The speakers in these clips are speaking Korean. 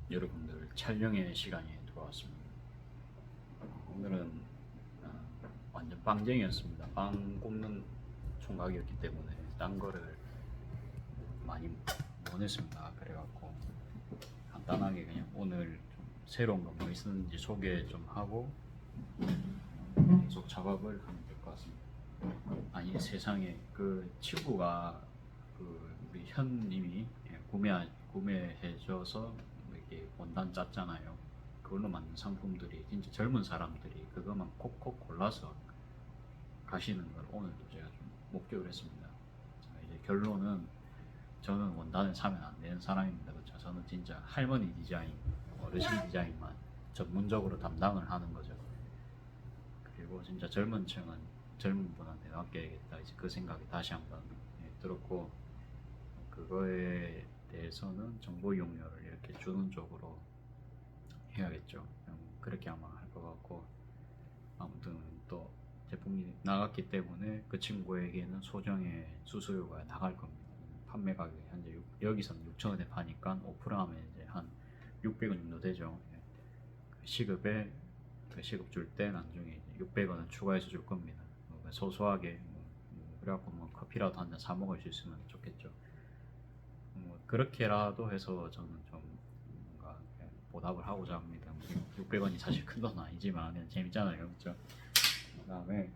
여러분들 촬영의 시간이 돌아왔습니다. 오늘은 완전 빵쟁이였습니다. 빵 굽는 총각이었기 때문에 딴 거를 많이 못 했습니다. 그래갖고 간단하게 그냥 오늘 좀 새로운 거 뭐 있었는지 소개 좀 하고 계속 작업을 하면 될 것 같습니다. 아니 세상에 그 친구가 우리 현님이 구매해줘서 이렇게 원단 짰잖아요. 그걸로 만든 상품들이 진짜 젊은 사람들이 그것만 콕콕 골라서 가시는 걸 오늘도 제가 좀 목격을 했습니다. 자, 이제 결론은 저는 원단을 사면 안 되는 사람입니다. 그렇죠? 저는 진짜 할머니 디자인, 어르신 디자인만 전문적으로 담당을 하는 거죠. 그리고 진짜 젊은 층은 젊은 분한테 맡겨야겠다. 이제 그 생각이 다시 한번 들었고, 그거에 대해서는 정보 이용료를 이렇게 주는 쪽으로 해야겠죠. 그렇게 아마 할 것 같고, 아무튼 또 제품이 나갔기 때문에 그 친구에게는 소정의 수수료가 나갈 겁니다. 판매 가격이 현재 여기서는 6,000원에 파니까 오프라하면 이제 한 600원 정도 되죠. 시급에 그 시급 줄 때 나중에 600원은 추가해서 줄 겁니다. 소소하게 그래갖고 뭐 커피라도 한 잔 사 먹을 수 있으면 좋겠죠. 그렇게라도 해서 저는 좀 뭔가 보답을 하고자 합니다. 600원이 사실 큰 돈은 아니지만 그냥 재밌잖아요, 그렇죠? 그다음에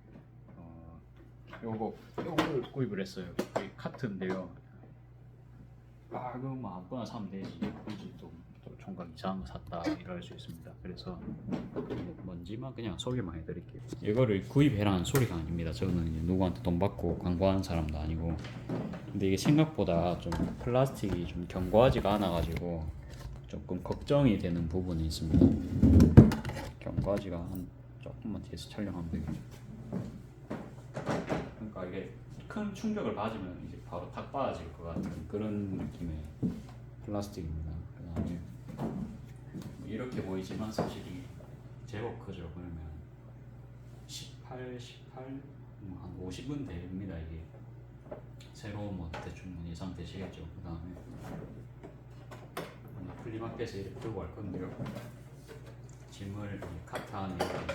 요거를 구입을 했어요. 이 카트인데요. 그럼 아무거나 사면 되지. 굳이 또 총각 이상한 거 샀다 이럴 수 있습니다. 그래서 뭔지만 그냥 소개만 해드릴게요. 이거를 구입해라는 소리가 아닙니다. 저는 이제 누구한테 돈 받고 광고하는 사람도 아니고. 근데 이게 생각보다 좀 플라스틱이 좀 견고하지가 않아가지고 조금 걱정이 되는 부분이 있습니다. 견고하지가 조금만 뒤에서 촬영하면 되겠죠. 그러니까 이게 큰 충격을 받으면 이제 바로 탁 빠질 것 같은 그런 느낌의 플라스틱입니다. 그다음에 이렇게 보이지만 사실 이 제법 크죠. 그러면 18, 한 50은 됩니다. 이게 새로운 뭐 대충 예상 되시겠죠. 그다음에 플리마켓에 이렇게 들고 갈 건데요. 짐을 카트 안에 이렇게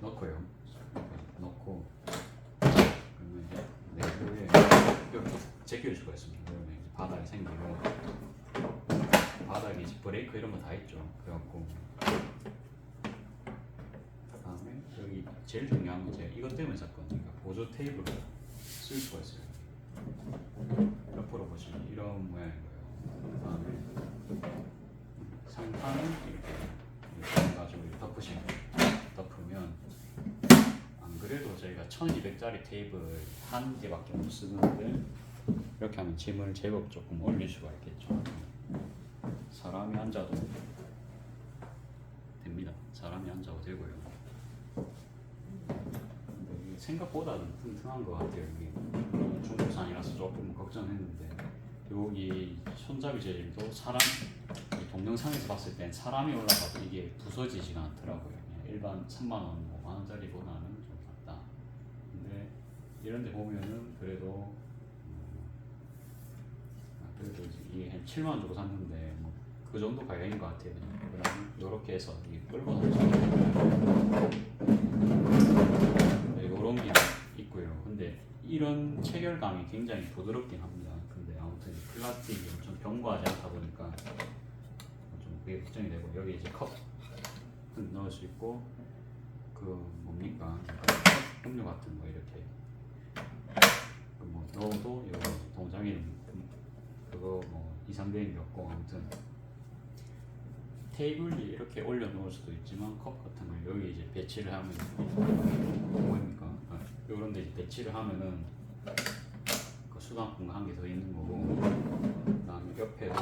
넣고요. 넣고 그러면 이제 내부에 이렇게 제껴줄 수가 있습니다. 그러면 이제 바닥이 생기고 바닥에 이제 브레이크 이런 거 다 있죠. 그래갖고 그다음에 여기 제일 중요한 게 제가 이것 때문에 샀거든요. 그러니까 보조 테이블을 쓸 수가 있어요. 옆으로 보시면 이런 모양인 거예요. 그다음에 상판은 이렇게 해가지고 덮으면 안 그래도 저희가 1200짜리 테이블 한 개밖에 못 쓰는데 이렇게 하면 짐을 제법 조금 올릴 수가 있겠죠. 사람이 앉아도 됩니다. 사람이 앉아도 되고요. 근데 이게 생각보다는 튼튼한 것 같아요. 이게 중국산이라서 조금 걱정했는데 여기 손잡이 재질도 동영상에서 봤을 땐 사람이 올라가도 이게 부서지지가 않더라고요. 일반 3만원, 5만원짜리보다는 좀 낫다. 근데 이런데 보면은 그래도 이게 한 7만원 주고 샀는데 뭐 그 정도 가격인 것 같아요. 그럼 이렇게 해서 끌고 다닐 수 있는 이런 게 있고요. 근데 이런 체결감이 굉장히 부드럽긴 합니다. 근데 아무튼 플라스틱이 엄청 견고하지 않다 보니까 좀 그게 걱정이 되고, 여기 이제 컵 넣을 수 있고 그 뭡니까 음료 같은 거 이렇게 뭐 넣어도 이거 동장에 그거 뭐 이상되는 게 없고, 아무튼 테이블이 이렇게 올려놓을 수도 있지만 컵 같은 걸 여기 이제 배치를 하면 뭐입니까? 이런데 이제 배치를 하면은 그 수납공간 한 개 더 있는 거고, 그다음에 옆에도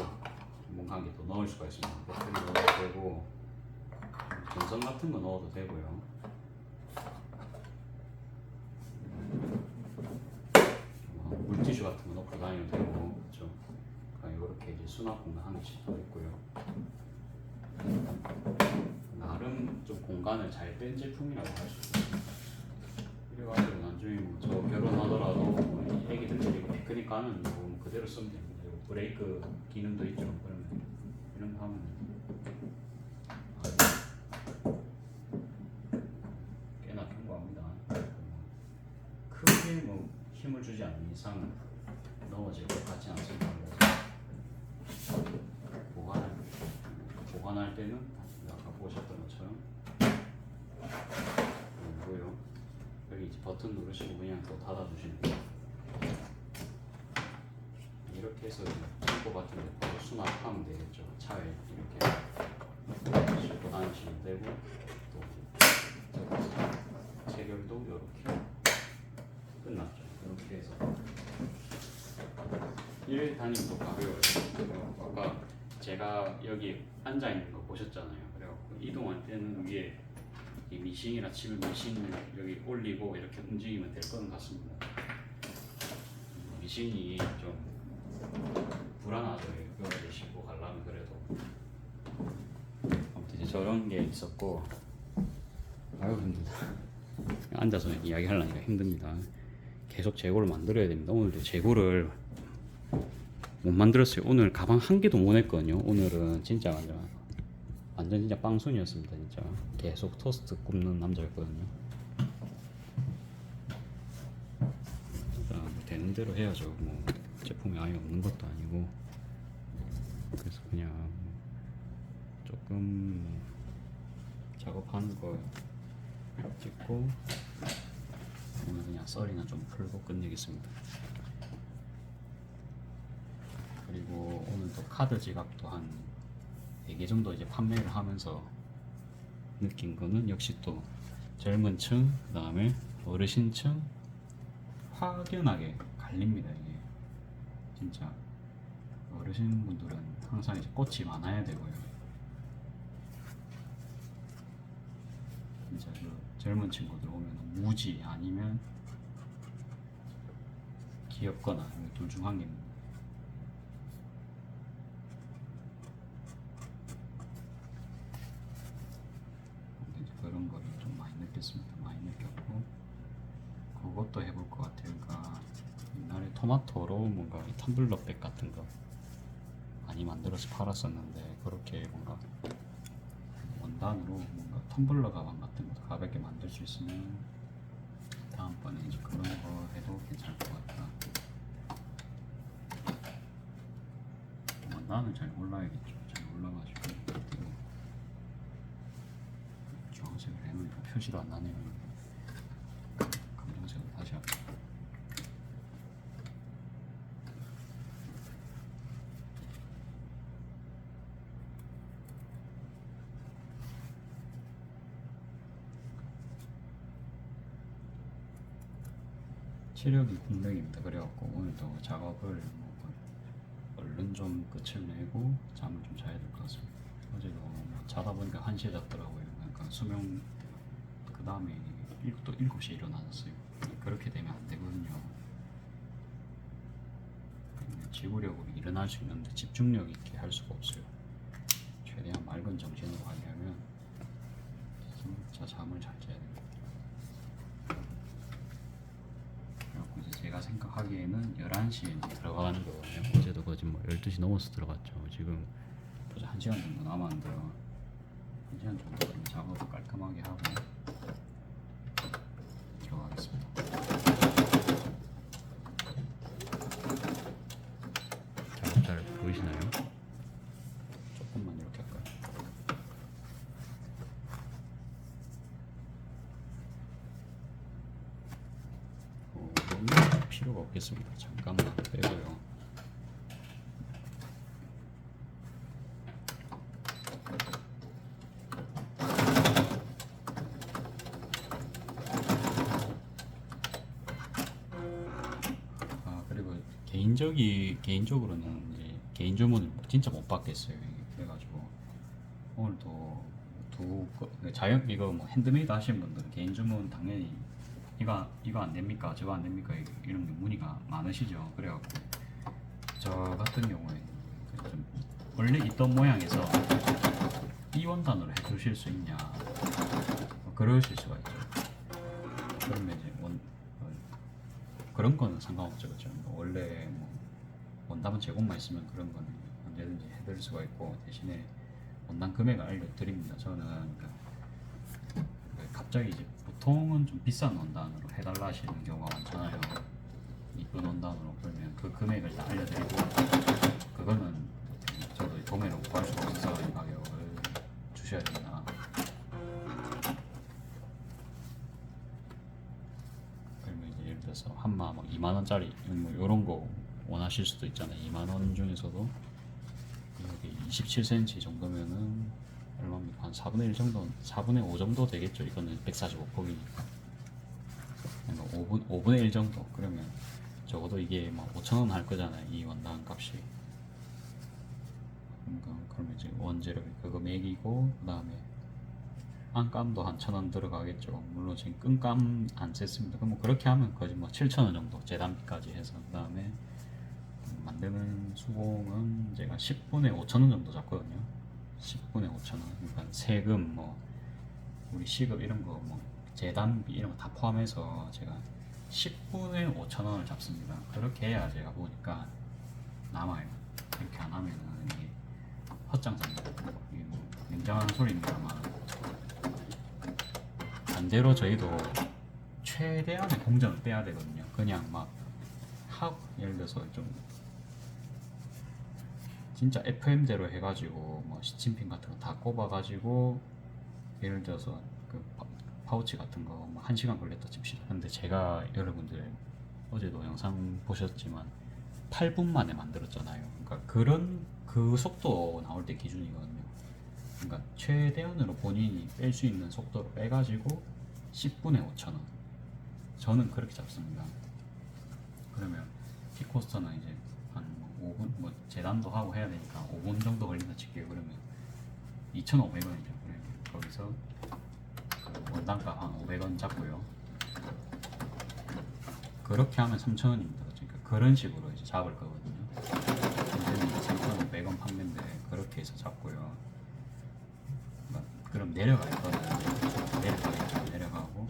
뭔가 한 개 더 넣을 수가 있습니다. 배터리 넣어도 되고 전선 같은 거 넣어도 되고요. 물티슈 같은 거 넣고 다니면 되고, 그렇죠? 이렇게 이제 수납 공간 한 개씩 더 있고요. 나름 좀 공간을 잘 뺀 제품이라고 할 수 있어요. 그래가지고 나중에 뭐 저 결혼하더라도 뭐 애기들 데리고 피크닉 가면 뭐 그대로 쓰면 됩니다. 그리고 브레이크 기능도 있죠. 그러면 힘을 주지 않는 이상 넘어질 것 같지 않습니다. 그래서 보관할 때는 아까 보셨던 것처럼 그리고요 여기 이제 버튼 누르시고 그냥 또 닫아주시는 거예요. 이렇게 해서 창고 같은 데 바로 수납하면 되겠죠. 차에 이렇게 싣고 다니시면 되고 또 체결도 이렇게 끝났죠. 이렇게 해서 일 단위도 가벼워요. 아까 제가 여기 앉아 있는 거 보셨잖아요. 그래갖고 이동할 때는 위에 이 미싱이나 칩 미싱을 여기 올리고 이렇게 움직이면 될 것 같습니다. 미싱이 좀 불안하죠. 이거 내시고 가려면 그래도 아무튼 이제 저런 게 있었고 아유 힘들다. 앉아서 이야기하려니까 힘듭니다. 계속 재고를 만들어야 됩니다. 오늘도 재고를 못 만들었어요. 오늘 가방 한 개도 못 했거든요. 오늘은 진짜 완전 진짜 빵순이었습니다. 진짜 계속 토스트 굽는 남자였거든요. 뭐 되는 대로 해야죠. 뭐 제품이 아예 없는 것도 아니고 그래서 그냥 조금 작업하는 거 찍고 오늘 그냥 썰이나 좀 풀고 끝내겠습니다. 그리고 오늘도 카드 지갑도 한 4개 정도 이제 판매를 하면서 느낀 거는 역시 또 젊은 층, 그 다음에 어르신층 확연하게 갈립니다. 이게 진짜 어르신분들은 항상 이제 꽃이 많아야 되고요. 진짜 그 젊은 친구들 오면 무지 아니면 귀엽거나 둘 중 한 개입니다. 그런 거를 좀 많이 느꼈습니다. 많이 느꼈고 그것도 해볼 것 같아요. 그러니까 옛날에 토마토로 뭔가 텀블러백 같은 거 많이 만들어서 팔았었는데 그렇게 뭔가 원단으로 뭔가 텀블러 가방 같은 것도 가볍게 만들 수 있으면 다음번에 이제 그런 거 해도 괜찮을 것 같다. 원단은 잘 몰라야겠죠. 잘 몰라가지고 주황색을 해놓으니까 표시도 안 나네요. 검정색을 다시 할게요. 체력이 공백입니다. 그래갖고 오늘도 작업을 얼른 좀 끝을 내고 잠을 좀 자야 될 것 같습니다. 어제도 자다 보니까 1시에 잤더라고요. 그러니까 수면 그 다음에 또 7시에 일어났어요. 그렇게 되면 안 되거든요. 지구력으로 일어날 수 있는데 집중력 있게 할 수가 없어요. 최대한 맑은 정신으로 하려면 진짜 잠을 잘 자야 됩니다. 그래갖고 이제 제가 생각하기에는 11시에 들어가는 거거든요. 어제도 거짓 뭐 12시 넘어서 들어갔죠. 지금 벌써 1시간 정도 남았는데요. 1시간 정도 그럼 작업을 깔끔하게 하고 들어가겠습니다. 잘 보이시나요? 조금만 이렇게 할까요? 너무 필요가 없겠습니다. 잠깐만 빼고요. 그리고 개인적으로는 이제 개인 주문을 진짜 못 받겠어요. 그래가지고 오늘도 자연 이거 뭐 핸드메이드 하시는 분들은 개인 주문 당연히 이거 안 됩니까? 저거 안 됩니까? 이런 게 문의가 많으시죠. 그래갖고 저 같은 경우에 좀 원래 있던 모양에서 이 원단으로 해주실 수 있냐? 그러실 수가 있죠. 그러면 이제 그런 거는 상관없죠, 그렇죠? 원래 뭐 원단은 제공만 있으면 그런 거는 언제든지 해드릴 수가 있고 대신에 원단 금액을 알려드립니다. 저는 그러니까 갑자기 이제 보통은 좀 비싼 원단으로 해달라 하시는 경우가 많잖아요. 이쁜 원단으로 그러면 그 금액을 다 알려드리고, 그거는 저도 도매로 구할 수가 없어서 이 가격을 주셔야 된다. 그러면 이제 예를 들어서 한마 뭐 2만 원짜리 뭐 이런 거 원하실 수도 있잖아요. 2만 원 중에서도 여기 27cm 정도면은 얼마입니까? 한 4분의 1 정도, 4분의 5 정도 되겠죠. 이거는 145폭이니까. 그러니까 5분의 1 정도. 그러면 적어도 이게 막 5,000원 할 거잖아요. 이 원단 값이. 그러면 이제 원재료 그거 매기고, 그 다음에 안감도 한 1,000원 들어가겠죠. 물론 지금 끈감 안 셌습니다. 그럼 뭐 그렇게 하면 거의 뭐 7,000원 정도 재단비까지 해서, 그 다음에 만드는 수공은 제가 10분에 5,000원 정도 잡거든요. 10분에 5,000원. 그러니까 세금 뭐 우리 시급 이런 거 뭐 재단비 이런 거 다 포함해서 제가 10분에 5,000원을 잡습니다. 그렇게 해야 제가 보니까 남아요. 이렇게 안 하면은 이게 헛장사입니다. 이게 뭐 냉정한 소리입니다만, 반대로 저희도 최대한의 공정을 빼야 되거든요. 그냥 막 예를 들어서 좀 진짜 FM대로 해가지고 뭐 시침핀 같은 거 다 꼽아가지고, 예를 들어서 그 파우치 같은 거 뭐 1시간 걸렸다 칩시다. 근데 제가 여러분들 어제도 영상 보셨지만 8분 만에 만들었잖아요. 그러니까 그런 그 속도 나올 때 기준이거든요. 그러니까 최대한으로 본인이 뺄 수 있는 속도로 빼가지고 10분에 5,000원. 저는 그렇게 잡습니다. 그러면 킥코스터는 이제 한 5분, 뭐 재단도 하고 해야 되니까 5분 정도 걸린다 칠게요. 그러면 2,500원이죠. 그러면 거기서 그 원단값 한 500원 잡고요. 그렇게 하면 3,000원입니다. 그러니까 그런 식으로 이제 잡을 거거든요. 현재는 3,500원 판매인데 그렇게 해서 잡고요. 그럼 내려갈 거는 내려가겠죠. 내려가고,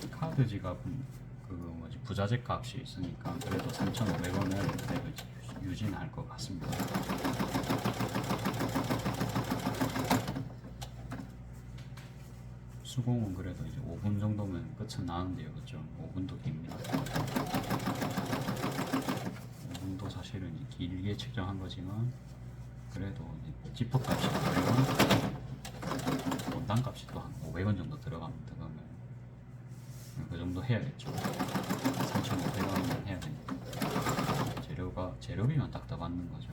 카드 지갑은 그 뭐지 부자재 값이 있으니까 그래도 3,500원을 그래도 유지는 할 것 같습니다. 수공은 그래도 이제 5분 정도면 끝은 나는데요, 그렇죠? 5분도 깁니다. 5분도 사실은 길게 측정한 거지만 그래도 지퍼 값이 500원, 원단 값이 또 한 500원 정도 들어갑니다. 그러면 그 정도 해야겠죠. 3,500원은 해야 되니까 재료비만 딱 더 받는 거죠.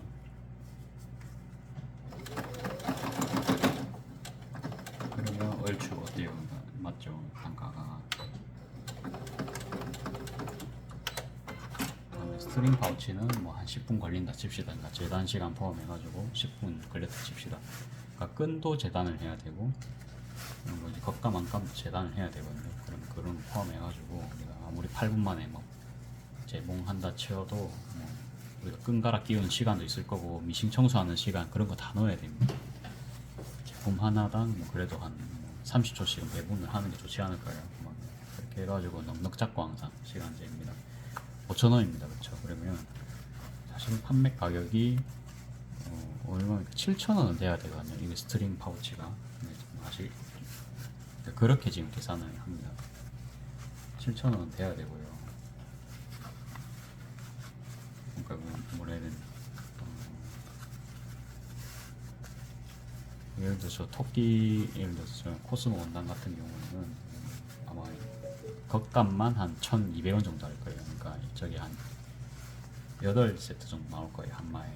그러면 얼추 어때요? 맞죠? 단가가. 그다음에 스트링 파우치는 뭐 한 10분 걸린다 칩시다. 그러니까 재단 시간 포함해가지고 10분 걸렸다 칩시다. 그러니까 끈도 재단을 해야 되고, 뭐 이제 겉감 안감도 재단을 해야 되거든요. 그럼 그런 거 포함해가지고 우리가 아무리 8분 만에 뭐 재봉한다 치어도 뭐 우리가 끈 갈아 끼우는 시간도 있을 거고, 미싱 청소하는 시간 그런 거 다 넣어야 됩니다. 제품 하나당 뭐 그래도 한 30초씩은 배분을 하는 게 좋지 않을까요? 뭐 그렇게 해가지고 넉넉 잡고 항상 시간제입니다. 5,000원입니다. 그렇죠? 그러면 사실 판매 가격이 얼마입니까? 7,000원은 돼야 되거든요. 이게 스트링 파우치가. 사실 그렇게 지금 계산을 합니다. 7,000원은 돼야 되고요. 그러니까 뭐라 해야 되나, 예를 들어서 토끼, 예를 들어서 코스모 원단 같은 경우에는 아마 겉값만 한 1,200원 정도 할 거예요. 그러니까 저기 한 8세트 정도 나올 거예요. 한마에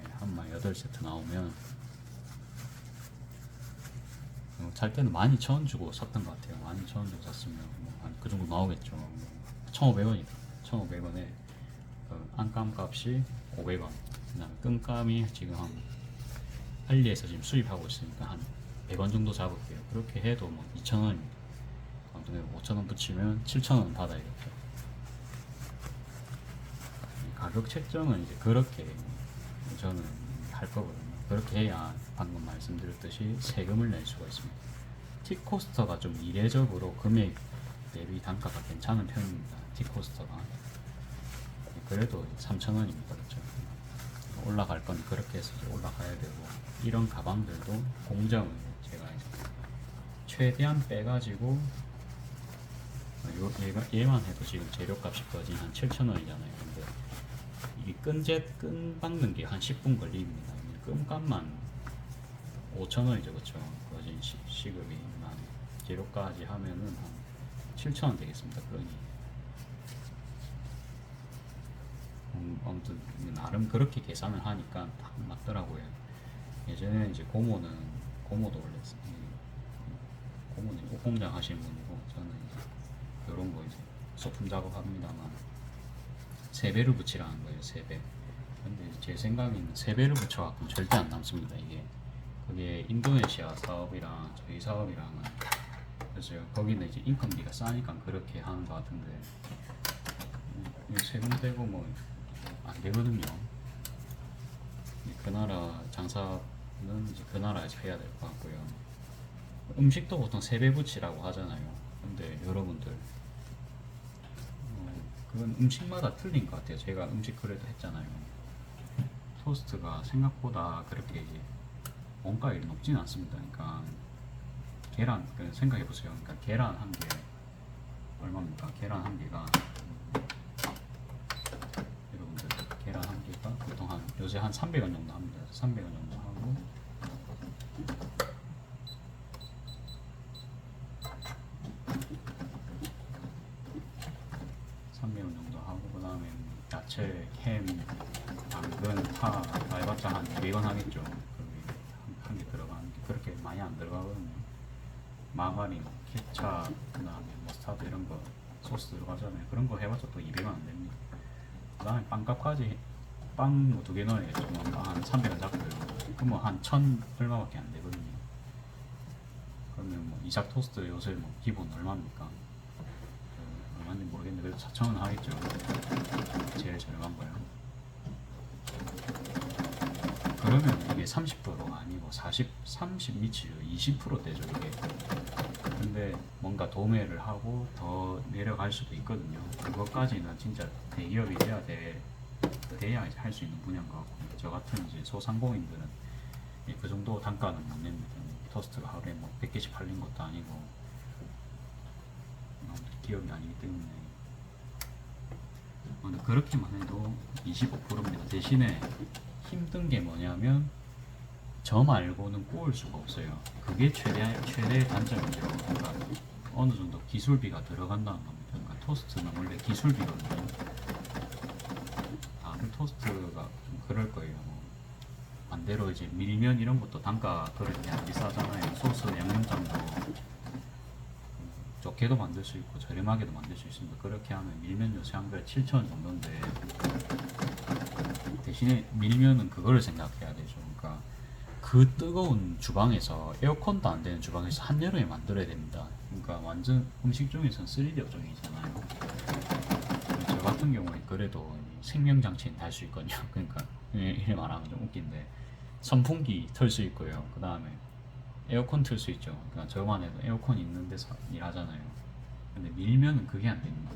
8세트 나오면 살 때는 12,000원 주고 샀던 것 같아요. 12,000원 주고 샀으면 한 그 정도 나오겠죠. 1,500원이다. 1,500원에 안감 값이 500원. 그 다음에 끈감이 지금 한 알리에서 지금 수입하고 있으니까 한 100원 정도 잡을게요. 그렇게 해도 뭐 2,000원입니다. 5,000원 붙이면 7,000원 받아야겠죠. 가격 책정은 이제 그렇게 저는 할 거거든요. 그렇게 해야 방금 말씀드렸듯이 세금을 낼 수가 있습니다. 틱코스터가 좀 이례적으로 금액 대비 단가가 괜찮은 편입니다. 틱코스터가. 그래도 3,000원입니다. 그렇죠? 올라갈 건 그렇게 해서 올라가야 되고, 이런 가방들도 공정을 제가 최대한 빼가지고 얘만 해도 지금 재료값이 거진 한 7,000원이잖아요. 근데 이 끈 박는 게 한 10분 걸립니다. 끈값만 5,000원이죠, 그쵸? 거진 시급이 한 재료까지 하면은 한 7,000원 되겠습니다, 끈이. 아무튼 나름 그렇게 계산을 하니까 딱 맞더라고요. 예전에 이제 고모도 원래 고모는 옷공장 하시는 분이고 저는 이제 이런 거 이제 소품 작업합니다만 세배를 붙이라는 거예요, 세배. 근데 제 생각에는 세배를 붙여갖고는 절대 안 남습니다. 이게 그게 인도네시아 사업이랑 저희 사업이랑은 그래서 거기는 이제 인건비가 싸니까 그렇게 하는 것 같은데 세금 떼고 뭐 안 되거든요. 그 나라 장사는 이제 그 나라에서 해야 될 것 같고요. 음식도 보통 세배 붙이라고 하잖아요. 근데 여러분들 그건 음식마다 틀린 것 같아요. 제가 음식 그래도 했잖아요. 토스트가 생각보다 그렇게 이제 원가율이 높지는 않습니다. 그러니까 계란 생각해 보세요. 그러니까 계란 한 개 얼마입니까? 계란 한 개가 여러분들 계란 한 개가 보통 한 요새 한 300원 정도 합니다. 300원 정도 하고 그 다음에 야채, 햄, 당근, 파 다 해봤자 한 200원 하겠죠. 한 개 들어가는 게 그렇게 많이 안 들어가거든요. 마가린, 케찹, 그 다음에 머스타드 이런 거 소스 들어가잖아요. 그런 거 해봤자 또 200원 안 됩니다. 그 다음에 빵값까지 빵 뭐 2개 넣어야죠. 한 300원 잡고요. 그러면 한 1000 얼마밖에 안 되거든요. 그러면 뭐 이삭 토스트 요새 뭐 기본 얼마입니까? 얼마인지 모르겠는데 그래도 4,000원 하겠죠. 제일 저렴한 거요. 그러면 이게 30%가 아니고 30 미치죠. 20%대죠 이게. 근데 뭔가 도매를 하고 더 내려갈 수도 있거든요. 그것까지는 진짜 대기업이 돼야 할 수 있는 분야인 것 같고, 저 같은 이제 소상공인들은 그 정도 단가는 못 냅니다. 토스트가 하루에 뭐 100개씩 팔린 것도 아니고 기업이 아니기 때문에. 그렇게만 해도 25%입니다. 대신에 힘든 게 뭐냐면 저 말고는 구울 수가 없어요. 그게 최대의 단점이죠. 그러니까 어느 정도 기술비가 들어간다는 겁니다. 그러니까 토스트는 원래 기술비거든요. 다른 토스트가 좀 그럴 거예요. 반대로 이제 밀면 이런 것도 단가 그렇게 안 비싸잖아요. 소스 양념장도 좋게도 만들 수 있고 저렴하게도 만들 수 있습니다. 그렇게 하면 밀면 요새 한 그릇 7,000원 정도인데 대신에 밀면은 그거를 생각해야 되죠. 그러니까 그 뜨거운 주방에서 에어컨도 안 되는 주방에서 한여름에 만들어야 됩니다. 그러니까 완전 음식 중에서는 3D 업종이잖아요. 저 같은 경우에 그래도 생명장치는 달 수 있거든요. 그러니까 이렇게 말하면 좀 웃긴데 선풍기 틀 수 있고요. 그 다음에 에어컨 틀 수 있죠. 그러니까 저만 해도 에어컨 있는 데서 일하잖아요. 근데 밀면은 그게 안 됩니다.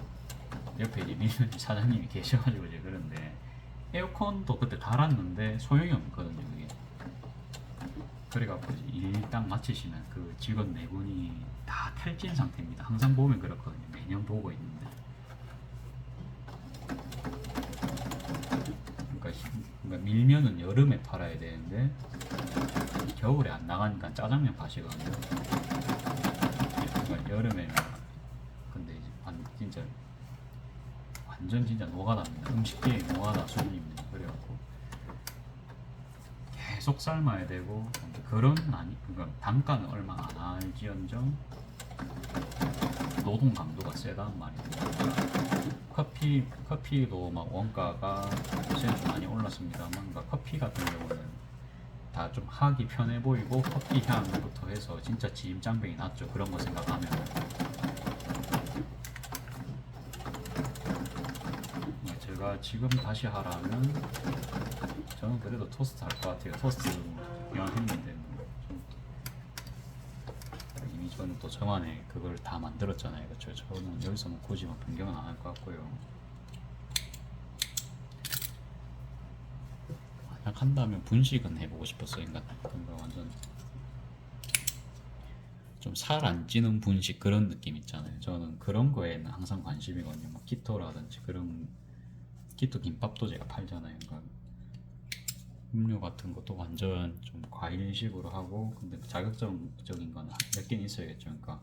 옆에 이제 밀면 사장님이 계셔가지고 이제 그런데 에어컨도 그때 달았는데 소용이 없거든요. 그게. 그래갖고 일 딱 마치시면 그 직원 네 분이 다 탈진 상태입니다. 항상 보면 그렇거든요. 매년 보고 있는데. 그러니까 밀면은 여름에 팔아야 되는데 겨울에 안 나가니까 짜장면 파시거든요. 그러니까 여름에는 근데 이제 진짜 완전 진짜 노가다입니다. 음식계의 노가다 수준입니다. 그래갖고 계속 삶아야 되고 그러니까 단가는 얼마 안 할지언정 노동 강도가 세다는 말입니다. 커피도 막 원가가 요새 좀 많이 올랐습니다만, 그러니까 커피 같은 경우는 다 좀 하기 편해 보이고 커피 향부터 해서 진짜 지임장병이 났죠. 그런 거 생각하면. 제가 지금 다시 하라면 저는 그래도 토스트 할 것 같아요. 토스트 영했는데 이미 저는 또 저만의 그걸 다 만들었잖아요. 그렇죠? 저는 여기서 뭐 굳이 변경은 안 할 것 같고요. 만약 한다면 분식은 해보고 싶었어요. 그러니까 완전 좀 살 안 찌는 분식 그런 느낌 있잖아요. 저는 그런 거에는 항상 관심이거든요. 뭐 키토라든지 그런 키토 김밥도 제가 팔잖아요. 그러니까 음료 같은 것도 완전 좀 과일식으로 하고, 근데 자극적인 거는 몇 개는 있어야겠죠. 그러니까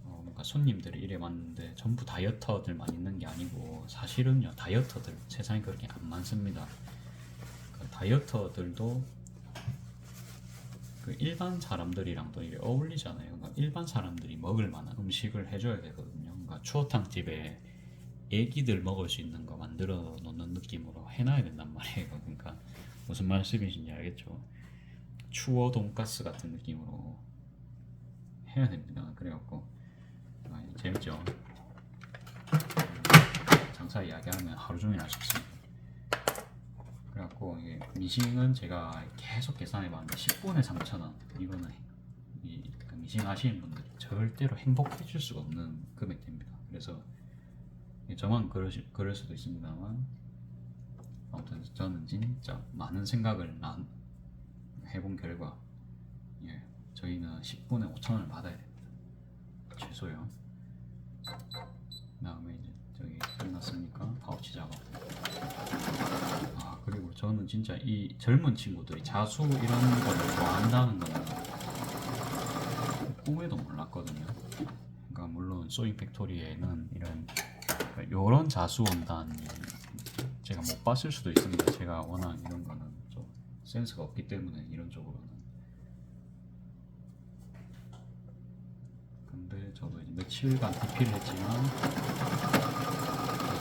뭔가 손님들이 이래 왔는데 전부 다이어터들만 있는 게 아니고, 사실은요 다이어터들 세상에 그렇게 안 많습니다. 그러니까 다이어터들도 그 일반 사람들이랑도 이래 어울리잖아요. 그러니까 일반 사람들이 먹을 만한 음식을 해줘야 되거든요. 그러니까 추어탕집에 애기들 먹을 수 있는 거 만들어 놓는 느낌으로 해놔야 된단 말이에요. 그러니까 무슨 말씀이신지 알겠죠? 추어 돈가스 같은 느낌으로 해야 됩니다. 그래갖고 재밌죠? 장사 이야기하면 하루 종일 할 수 있습니다. 그래갖고 이게 미싱은 제가 계속 계산해봤는데 10분에 3,000원. 이거는 그러니까 미싱 하시는 분들 절대로 행복해질 수가 없는 금액대입니다. 그래서 저만 그럴 수도 있습니다만, 아무튼 저는 진짜 많은 생각을 해본 결과, 저희는 10분에 5,000원을 받아야 됩니다. 최소요. 그 다음에 이제 저기 끝났으니까 파우치 작업. 그리고 저는 진짜 이 젊은 친구들이 자수 이런 거를 좋아한다는 거는 꿈에도 몰랐거든요. 그러니까 물론 소잉 팩토리에는 요런 자수 원단이 제가 못 봤을 수도 있습니다. 제가 워낙 이런 거는 좀 센스가 없기 때문에 이런 쪽으로는. 근데 저도 이제 며칠간 DP를 했지만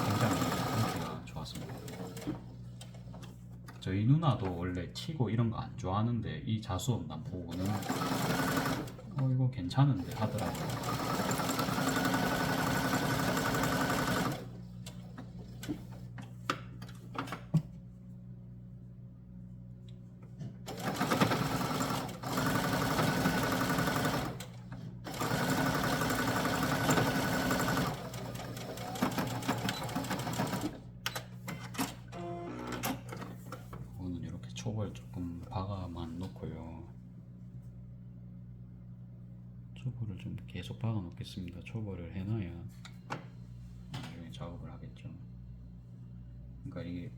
굉장히 상태가 좋았습니다. 저희 누나도 원래 튀고 이런 거 안 좋아하는데 이 자수 원단 보고는 이거 괜찮은데 하더라고요. 초벌 조금 박아만 놓고요. 초벌을 좀 계속 박아 놓겠습니다. 초벌을 해놔야 나중에 작업을 하겠죠. 그러니까 이게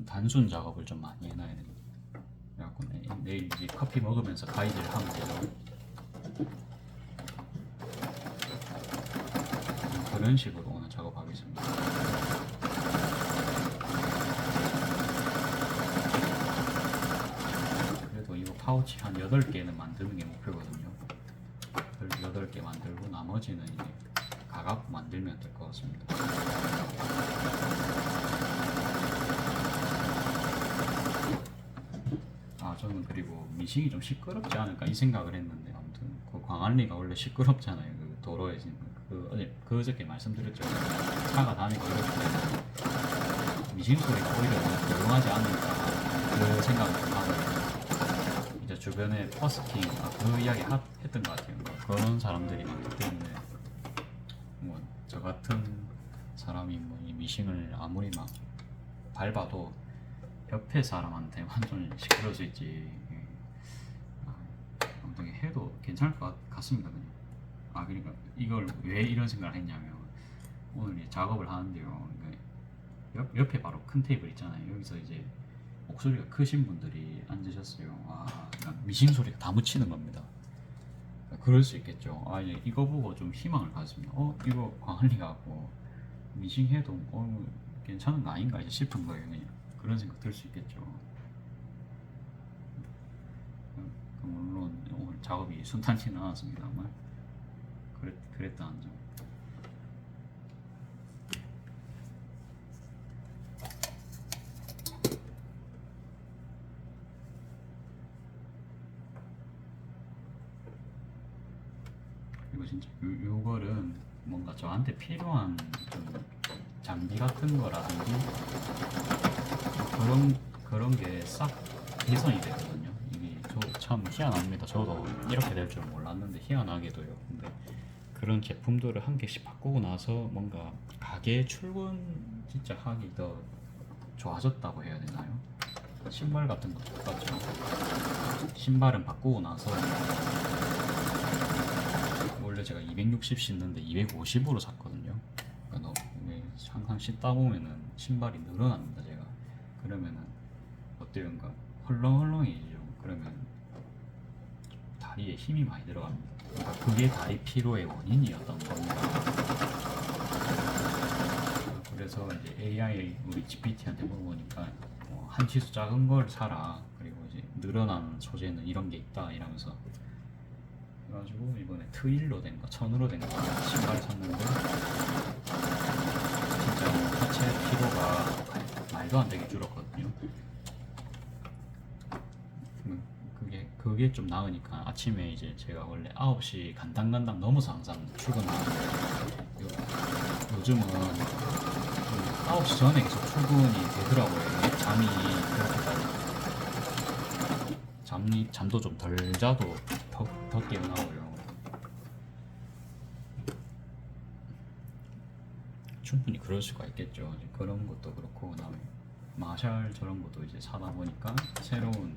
단순 작업을 좀 많이 해놔야 됩니다. 그래갖고 내일 이제 커피 먹으면서 가이드를 하면 되죠. 그런 식으로 오늘 작업하겠습니다. 파우치 한 8개는 만드는 게 목표거든요. 8개 만들고 나머지는 이제 가각 만들면 될 것 같습니다. 저는 그리고 미싱이 좀 시끄럽지 않을까 이 생각을 했는데, 아무튼 그 광안리가 원래 시끄럽잖아요. 그 도로에 그저께 말씀드렸죠. 차가 다니고 이럴 때 미싱 소리가 오히려 조용하지 않을까 그 생각을 좀 하거든요. 주변에 버스킹 그 이야기 했던 것 같아요. 그런 사람들이 많기 때문에 저 같은 사람이 이 미싱을 아무리 막 밟아도 옆에 사람한테 완전 시끄러울 수 있지. 아무튼 해도 괜찮을 것 같습니다. 그냥. 그러니까 이걸 왜 이런 생각을 했냐면, 오늘 작업을 하는데요. 옆에 바로 큰 테이블 있잖아요. 여기서 이제 목소리가 크신 분들이 앉으셨어요. 미싱 소리가 다 묻히는 겁니다. 그럴 수 있겠죠. 이거 보고 좀 희망을 가졌습니다. 이거 광안리가 하고 미싱 해도 괜찮은 거 아닌가 싶은 거예요. 그냥 그런 생각 들 수 있겠죠. 물론 오늘 작업이 순탄치는 않았습니다만 그랬다는 점. 그리고 진짜 요거는 뭔가 저한테 필요한 좀 장비 같은 거라든지 그런 게 싹 개선이 되거든요. 이게 참 희한합니다. 저도 이렇게 될 줄 몰랐는데 희한하게도요. 근데 그런 제품들을 한 개씩 바꾸고 나서 뭔가 가게 출근 진짜 하기 더 좋아졌다고 해야 되나요? 신발 같은 거 똑같죠. 신발은 바꾸고 나서 이거 제가 260 신는데 250으로 샀거든요. 그러니까 이게 항상 신다 보면은 신발이 늘어납니다. 제가 그러면은 어때요? 그러니까 헐렁헐렁해지죠. 그러면 다리에 힘이 많이 들어갑니다. 그러니까 그게 다리 피로의 원인이었던 겁니다. 그래서 이제 AI 우리 GPT한테 물어보니까 한 치수 작은 걸 사라. 그리고 이제 늘어나는 소재는 이런 게 있다 이러면서 그래가지고 이번에 트일로 된 거, 천으로 된 거 신발 샀는데 진짜 하체 피로가 말도 안 되게 줄었거든요. 그게 좀 나으니까 아침에 이제 제가 원래 9시 간당간당 넘어서 항상 출근하는데 요즘은 9시 전에 계속 출근이 되더라고요. 잠도 좀 덜 자도 더 깨어나고요. 충분히 그럴 수가 있겠죠. 그런 것도 그렇고 그다음에 마샬 저런 것도 이제 사다 보니까 새로운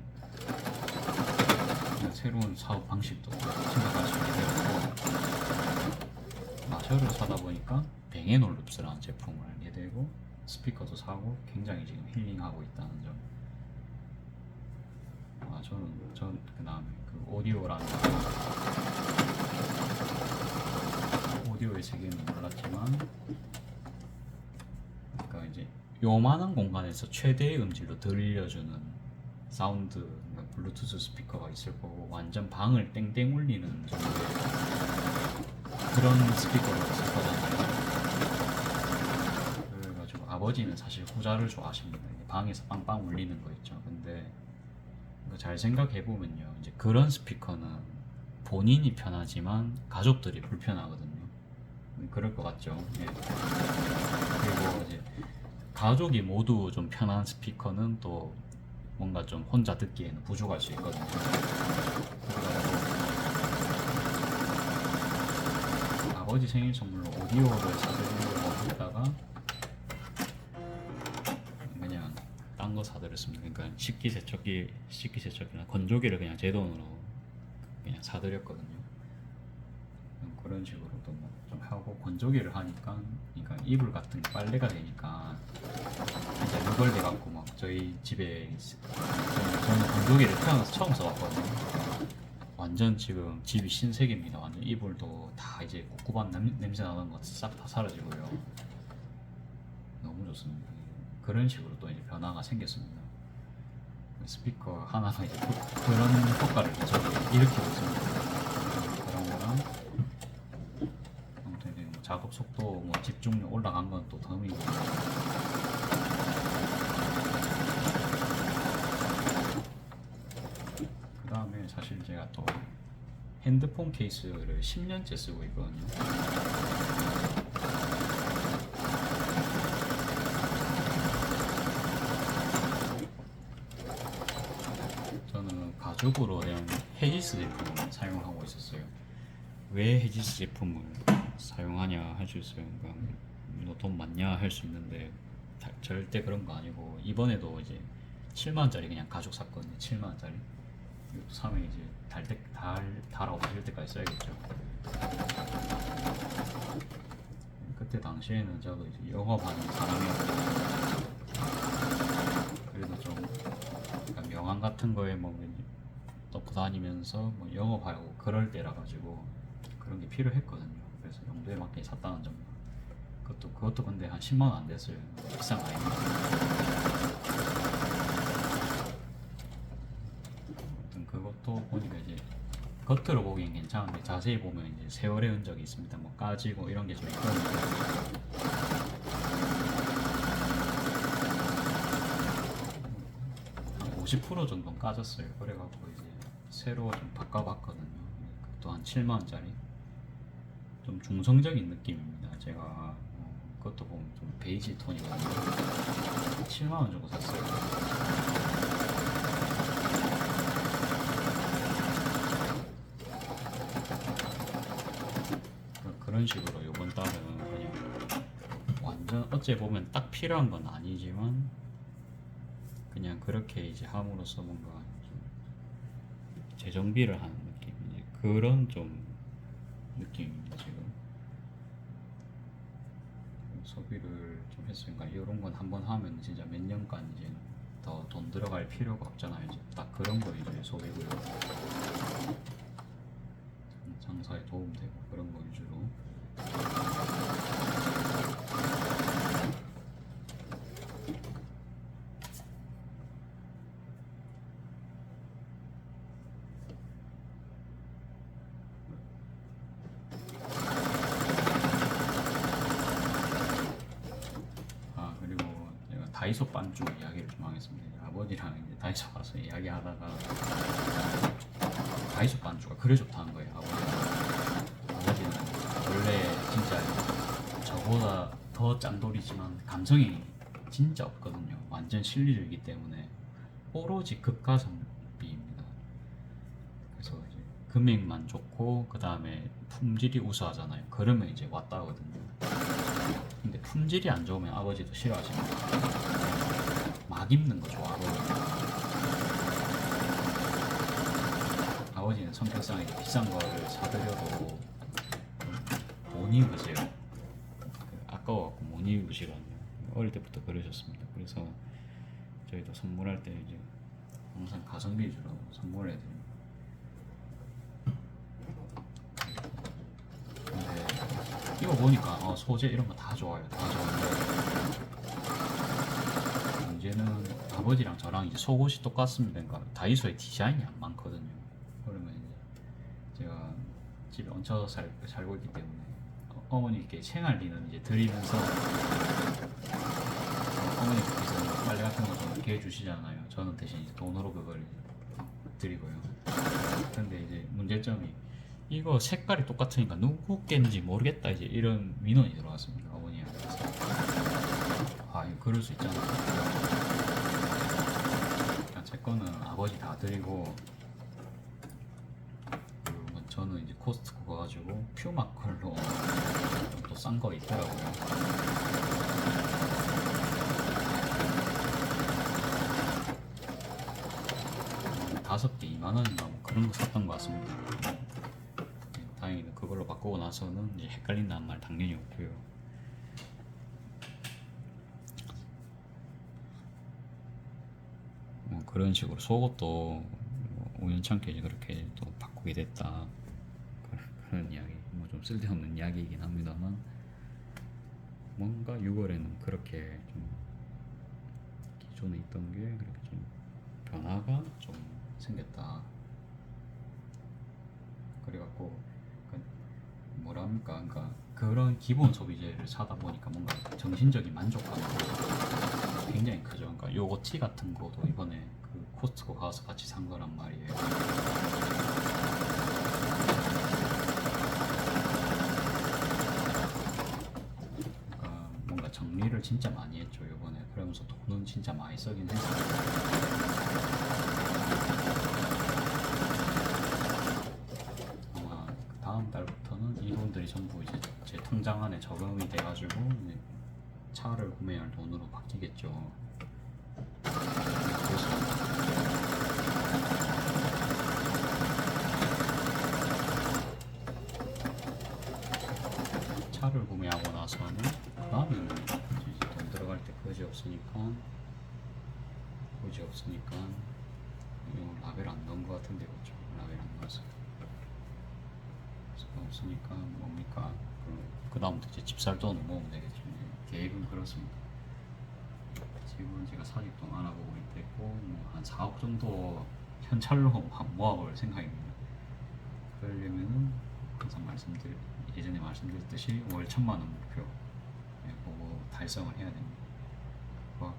사업 방식도 생각할 수 있게 되었고 마셜을 사다 보니까 뱅앤올룹스라는 제품을 알게 되고 스피커도 사고 굉장히 지금 힐링하고 있다는 점. 전 그다음에 그 오디오의 세계는 몰랐지만 그러니까 이제 요만한 공간에서 최대의 음질로 들려주는 사운드, 그러니까 블루투스 스피커가 있을 거고 완전 방을 땡땡 울리는 정도의 그런 스피커를 있을 거잖아요. 그래가지고 아버지는 사실 후자를 좋아하십니다. 방에서 빵빵 울리는 거 있죠. 근데 잘 생각해 보면요, 이제 그런 스피커는 본인이 편하지만 가족들이 불편하거든요. 그럴 것 같죠. 예. 그리고 이제 가족이 모두 좀 편한 스피커는 또 뭔가 좀 혼자 듣기에는 부족할 수 있거든요. 아버지 생일 선물로 오디오를 사드리려고 했다가 그냥 딴 거 사드렸습니다. 그러니까 식기세척기나 건조기를 그냥 제 돈으로 그냥 사드렸거든요. 그런 식으로도 뭐좀 하고 건조기를 하니까 그러니까 이불 같은 게 빨래가 되니까 진짜 이걸 돼갖고 막 저희 집에 저는 건조기를 태어나서 처음 써봤거든요. 완전 지금 집이 신세계입니다. 완전 이불도 다 이제 꿉꿉한 냄새 나는 거 싹 다 사라지고요. 너무 좋습니다. 그런 식으로 또 이제 변화가 생겼습니다. 스피커 하나가 이제 그런 효과를 저도 일으키고 있습니다. 그런 거랑 아무튼 뭐 작업 속도, 뭐 집중력 올라간 건 또 덤이고. 그 다음에 사실 제가 또 핸드폰 케이스를 10년째 쓰고 있거든요. 저는 가죽으로 된 헤지스 제품을 사용하고 있었어요. 왜 헤지스 제품을 사용하냐 할 수 있어요. 그러니까 너 돈 많냐 할 수 있는데 절대 그런 거 아니고 이번에도 이제 7만원짜리 그냥 가죽 샀거든요. 7만원짜리. 이것도 사면 이제 달 없어질 때까지 써야겠죠. 그때 당시에는 저도 이제 영업하는 사람이었고 그래도 좀 약간 명함 같은 거에 뭐 넣고 다니면서 뭐 영업하고 그럴 때라 가지고 그런 게 필요했거든요. 그래서 용도에 맞게 샀다는 점. 그것도 근데 한 10만 원 안 됐어요. 비싼 거 아닙니다. 아무튼 그것도 보니까 이제 겉으로 보기엔 괜찮은데 자세히 보면 이제 세월의 흔적이 있습니다. 뭐 까지고 이런 게 좀 있거든요. 한 50% 정도는 까졌어요. 그래갖고 이제 새로 좀 바꿔봤거든요. 그것도 한 7만 원짜리. 좀 중성적인 느낌입니다. 제가 그것도 보면 좀 베이지 톤이거든요. 7만 원 주고 샀어요. 그런 식으로 요번 달은 그냥 완전 어째 보면 딱 필요한 건 아니지만 그냥 그렇게 이제 함으로써 뭔가 좀 재정비를 하는 느낌. 그런 좀 느낌입니다 지금. 소비를 좀 했으니까 이런 건 한번 하면 진짜 몇 년간 이제 더 돈 들어갈 필요가 없잖아요. 이제 딱 그런 거 이제 소비고요. 장사에 도움되고 그런 거 위주로. 그리고 제가 다이소 반죽 이야기를 좀 하겠습니다. 아버지랑 이제 다이소 가서 이야기하다가 다이소 반죽가 그래 좋다는 거예요. 아버지는 원래 진짜 저보다 더 짠돌이지만 감성이 진짜 없거든요. 완전 실리적이기 때문에 오로지 급가성비입니다. 그래서 이제 금액만 좋고 그 다음에 품질이 우수하잖아요. 그러면 이제 왔다 하거든요. 근데 품질이 안 좋으면 아버지도 싫어하십니다. 막 입는 거 좋아하거든요. 아버지는 성격상 비싼 거를 사드려도 못 입으세요. 아까워갖고 못 입으시거든요. 어릴 때부터 그러셨습니다. 그래서 저희도 선물할 때 이제 항상 가성비 위주로 선물해야 됩니다. 근데 입어보니까 소재 이런 거 다 좋아요. 다 좋은데 문제는 아버지랑 저랑 이제 속옷이 똑같습니다. 그러니까 다이소에 디자인이 안 많거든요. 그러면 이제 제가 집에 얹혀서 살고 있기 때문에 어머니께 생활비는 이제 드리면서 어머니께서 빨래 같은 거 좀 이렇게 해주시잖아요. 저는 대신 이제 돈으로 그걸 드리고요. 근데 이제 문제점이 이거 색깔이 똑같으니까 누구 께인지 모르겠다 이제 이런 민원이 들어왔습니다. 어머니한테서. 이거 그럴 수 있잖아요. 제 거는 아버지 다 드리고, 그리고 저는 이제 코스트코 가가지고 퓨마 컬러 또 싼 거 있더라고요. 5개 2만원인가 뭐 그런 거 샀던 것 같습니다. 다행히 그걸로 바꾸고 나서는 이제 헷갈린다는 말 당연히 없고요. 그런 식으로 속옷도 우연찮게 이제 그렇게 또 바꾸게 됐다. 그런 이야기, 뭐 좀 쓸데없는 이야기이긴 합니다만, 뭔가 6월에는 그렇게 좀 기존에 있던 게 그렇게 좀 변화가 좀 생겼다. 그래갖고 뭐랍니까? 그러니까 그런 기본 소비재를 사다 보니까 뭔가 정신적인 만족감이 굉장히 크죠. 그러니까 요거 티 같은 거도 이번에 그 코스트코 가서 같이 산 거란 말이에요. 그러니까 뭔가 정리를 진짜 많이 했죠 이번에. 그러면서 돈은 진짜 많이 쓰긴 했어요. 아마 다음 달부터는 이 돈들이 전부 이제 제 통장 안에 적응이 돼가지고 이제 차를 구매할 돈으로 바뀌겠죠. 차를 구매하고 나서는 그 다음에는 이제 돈 들어갈 때 거지 없으니까 이거 라벨 안 넣은 것 같은데 그렇죠? 라벨 안 넣었어. 없으니까 뭡니까? 그 다음부터 이제 집 살 돈을 모으면 되겠죠. 계획은 그렇습니다. 집은 제가 사직동 알아보고 있고 뭐한 4억 정도 현찰로 모아볼 생각입니다. 그러려면은 항상 예전에 말씀드렸듯이 월 1,000만 원 목표 보고 달성을 해야 됩니다.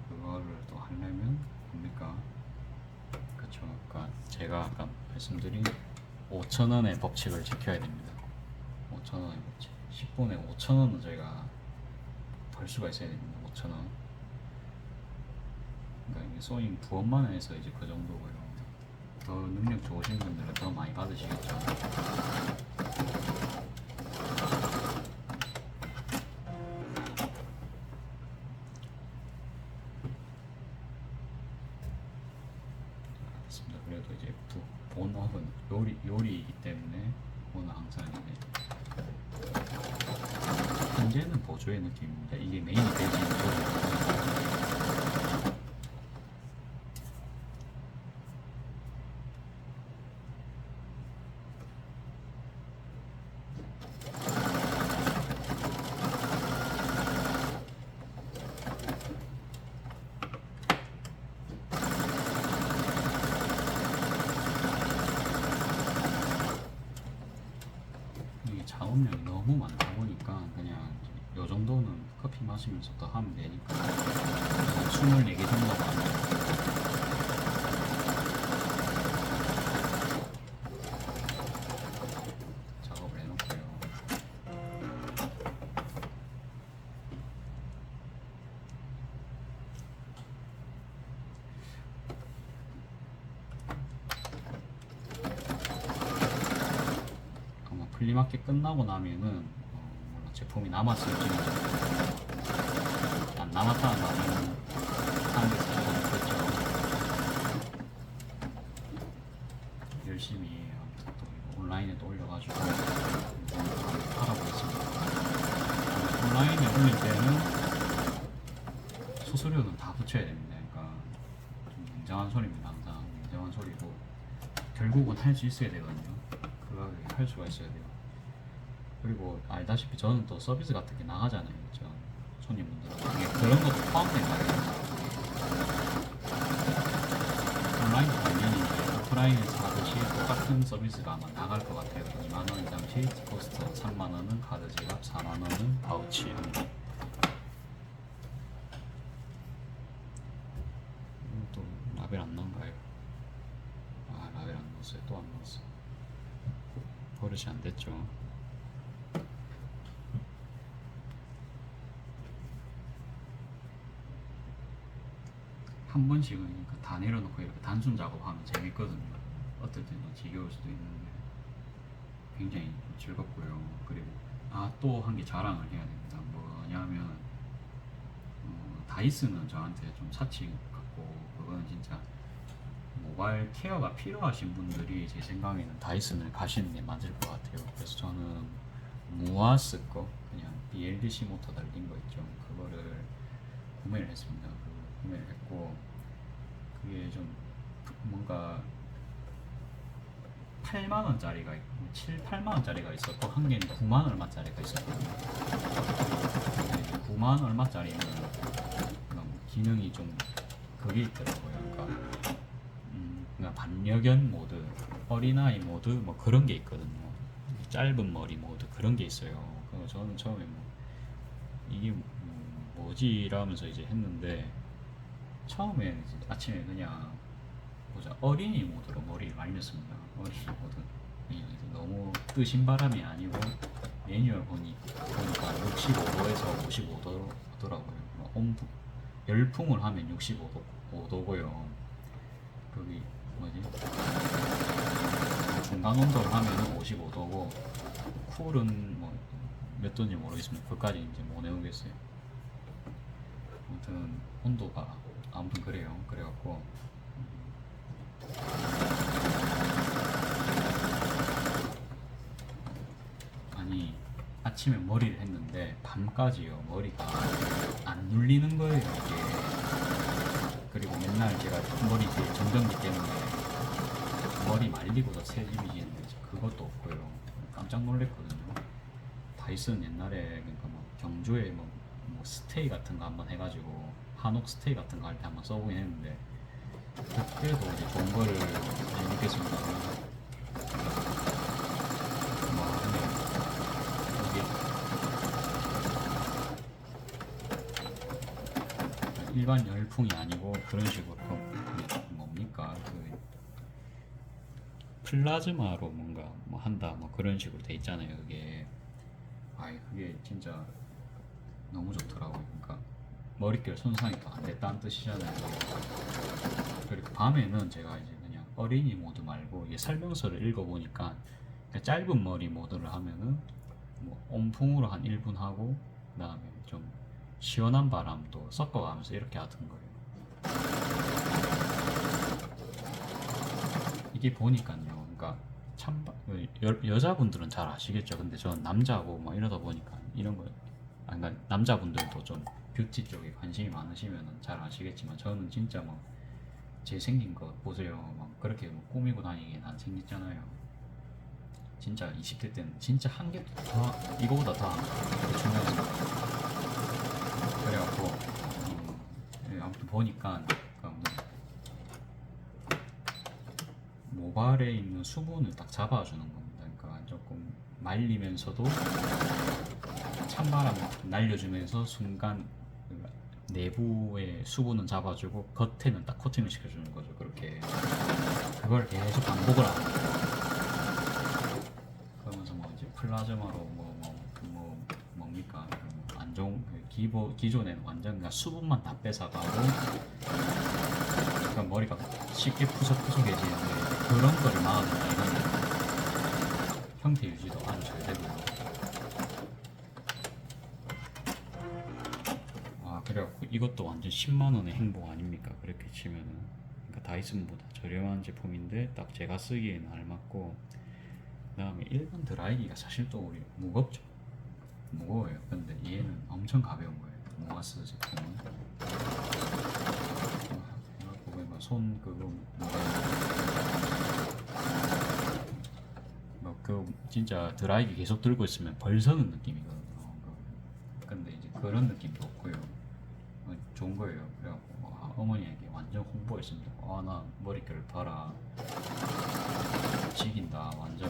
그거를 또 하려면 뭡니까? 그쵸. 그러니까 제가 아까 말씀드린 5,000원의 법칙을 지켜야 됩니다. 5,000원의 법칙. 10분에 5,000원은 저희가 벌 수가 있어야 됩니다. 5,000원. 그러니까 이게 소위 부업만 해서 이제 그 정도고요. 더 능력 좋으신 분들은 더 많이 받으시겠죠. 그래도 이제 본업은 요리이기 때문에 오늘 항상 이제 현재는 보조의 느낌인데 이게 메인이 되지 않고. 이게 작업량이 너무 많다 보니까 그냥 요 정도는 커피 마시면서 더 하면 되니까 24개 정도가 작업을 해놓고요. 아마 플리마켓 끝나고 나면은 물론 제품이 남았을지는 안 남았다는 말은 하는 게 사실 없겠죠. 열심히 아무튼 또 이거 온라인에 또 올려가지고 알아보겠습니다. 온라인에 올릴 때는 수수료는 다 붙여야 됩니다. 그러니까 좀 냉정한 소리입니다. 항상 냉정한 소리고 결국은 할 수 있어야 되거든요. 그거 할 수가 있어야 돼요. 그리고 알다시피 저는 또 서비스 같은 게 나가잖아요. 그렇죠? 손님분들한테 그런 것도 포함된 거예요. 온라인도 당연히 오프라인에서 하듯이 똑같은 서비스가 아마 나갈 것 같아요. 2만원 이상 시 포스터, 3만원은 카드 지갑, 4만원은 파우치. 또 라벨 안 넣은가요? 아, 라벨 안 넣었어요. 또 안 넣었어. 버릇이 안 됐죠. 한 번씩은 그러니까 다 내려놓고 이렇게 단순 작업하면 재밌거든요. 어떨 때는 지겨울 수도 있는데 굉장히 즐겁고요. 그리고 또 한 개 자랑을 해야 됩니다. 뭐냐면 다이슨은 저한테 좀 사치 같고 그거는 진짜 모바일 케어가 필요하신 분들이 제 생각에는 다이슨을 가시는 게 맞을 것 같아요. 그래서 저는 무아스 거 그냥 BLDC 모터 달린 거 있죠. 그거를 구매를 했습니다. 그걸 구매를 했고 그게 좀 뭔가 8만원짜리가 있고 7, 8만원짜리가 있었고 한 개는 9만 얼마짜리가 있었거든요. 9만 얼마짜리는 기능이 좀 그게 있더라고요. 그러니까 반려견 모드, 어린아이 모드 뭐 그런 게 있거든요. 짧은 머리 모드 그런 게 있어요. 그래서 저는 처음에 이게 뭐지 이러면서 이제 했는데 처음에 이제 아침에 그냥 보자 어린이 모드로 머리를 말렸습니다. 어린이 모드. 너무 뜨신 바람이 아니고 매뉴얼 보니까 65도에서 55도더라고요. 열풍을 하면 65도고요. 거기 뭐지? 중간 온도를 하면 55도고 쿨은 뭐 몇 도인지 모르겠습니다. 그까지 이제 못 외우겠어요. 아무튼 온도가 아무튼 그래요. 그래갖고 아니 아침에 머리를 했는데 밤까지요 머리가 안 눌리는 거예요 이게. 그리고 맨날 제가 머리 뒤에 정전기 때문에 머리 말리고서 새집이지는데 그것도 없고요. 깜짝 놀랐거든요. 다이슨 옛날에 그러니까 뭐 경주에 뭐 스테이 같은 거 한번 해가지고 한옥 스테이 같은 거 할 때 한번 써보긴 했는데 그때도 이제 좋은 거를 못 느꼈습니다. 뭐 근데 이게 일반 열풍이 아니고 그런 식으로 뭡니까 그 플라즈마로 뭔가 뭐 한다 뭐 그런 식으로 돼 있잖아요. 그게 진짜 너무 좋더라고요. 그러니까 머릿결 손상이 더 안 됐다는 뜻이잖아요. 그리고 밤에는 제가 이제 그냥 어린이 모드 말고 이게 설명서를 읽어보니까 짧은 머리 모드를 하면은 뭐 온풍으로 한 1분 하고 그 다음에 좀 시원한 바람도 섞어가면서 이렇게 하던 거예요. 이게 보니까요. 그러니까 참 여자분들은 잘 아시겠죠. 근데 저는 남자고 뭐 이러다 보니까 이런 거 그러니까 남자분들도 좀 뷰티 쪽에 관심이 많으시면 잘 아시겠지만 저는 진짜 뭐 제 생긴 거 보세요. 막 그렇게 뭐 꾸미고 다니긴 안 생겼잖아요. 진짜 20대 때는 진짜 한 개도 더 이거보다 더 중요했어요. 그래갖고 아무튼 보니까 모발에 있는 수분을 딱 잡아주는 겁니다. 그러니까 조금 말리면서도 찬바람 날려주면서 순간 내부의 수분은 잡아주고 겉에는 딱 코팅을 시켜주는 거죠. 그렇게 그걸 계속 반복을 하는 거예요. 그러면서 뭐 이제 플라즈마로 뭡니까 안 좋은 기존에는 완전 그냥 수분만 다 뺏어가고 그러니까 머리가 쉽게 푸석푸석해지는데 그런 거를 막아준다 이거는 형태 유지도 아주 잘 되고요. 아 그래갖고 이것도 완전 10만원의 행복 아닙니까? 그렇게 치면은 그러니까 다이슨보다 저렴한 제품인데 딱 제가 쓰기에는 알맞고 그 다음에 일반 드라이기가 사실 또 우리 무겁죠. 무거워요. 근데 얘는 엄청 가벼운 거예요. 모아스 제품은 보면 손 그거 그 진짜 드라이기 계속 들고 있으면 벌서는 느낌이거든요. 근데 이제 그런 느낌도 없고요. 좋은 거예요. 그래갖고 어머니에게 완전 홍보했습니다. 나 머릿결 봐라. 지긴다 완전.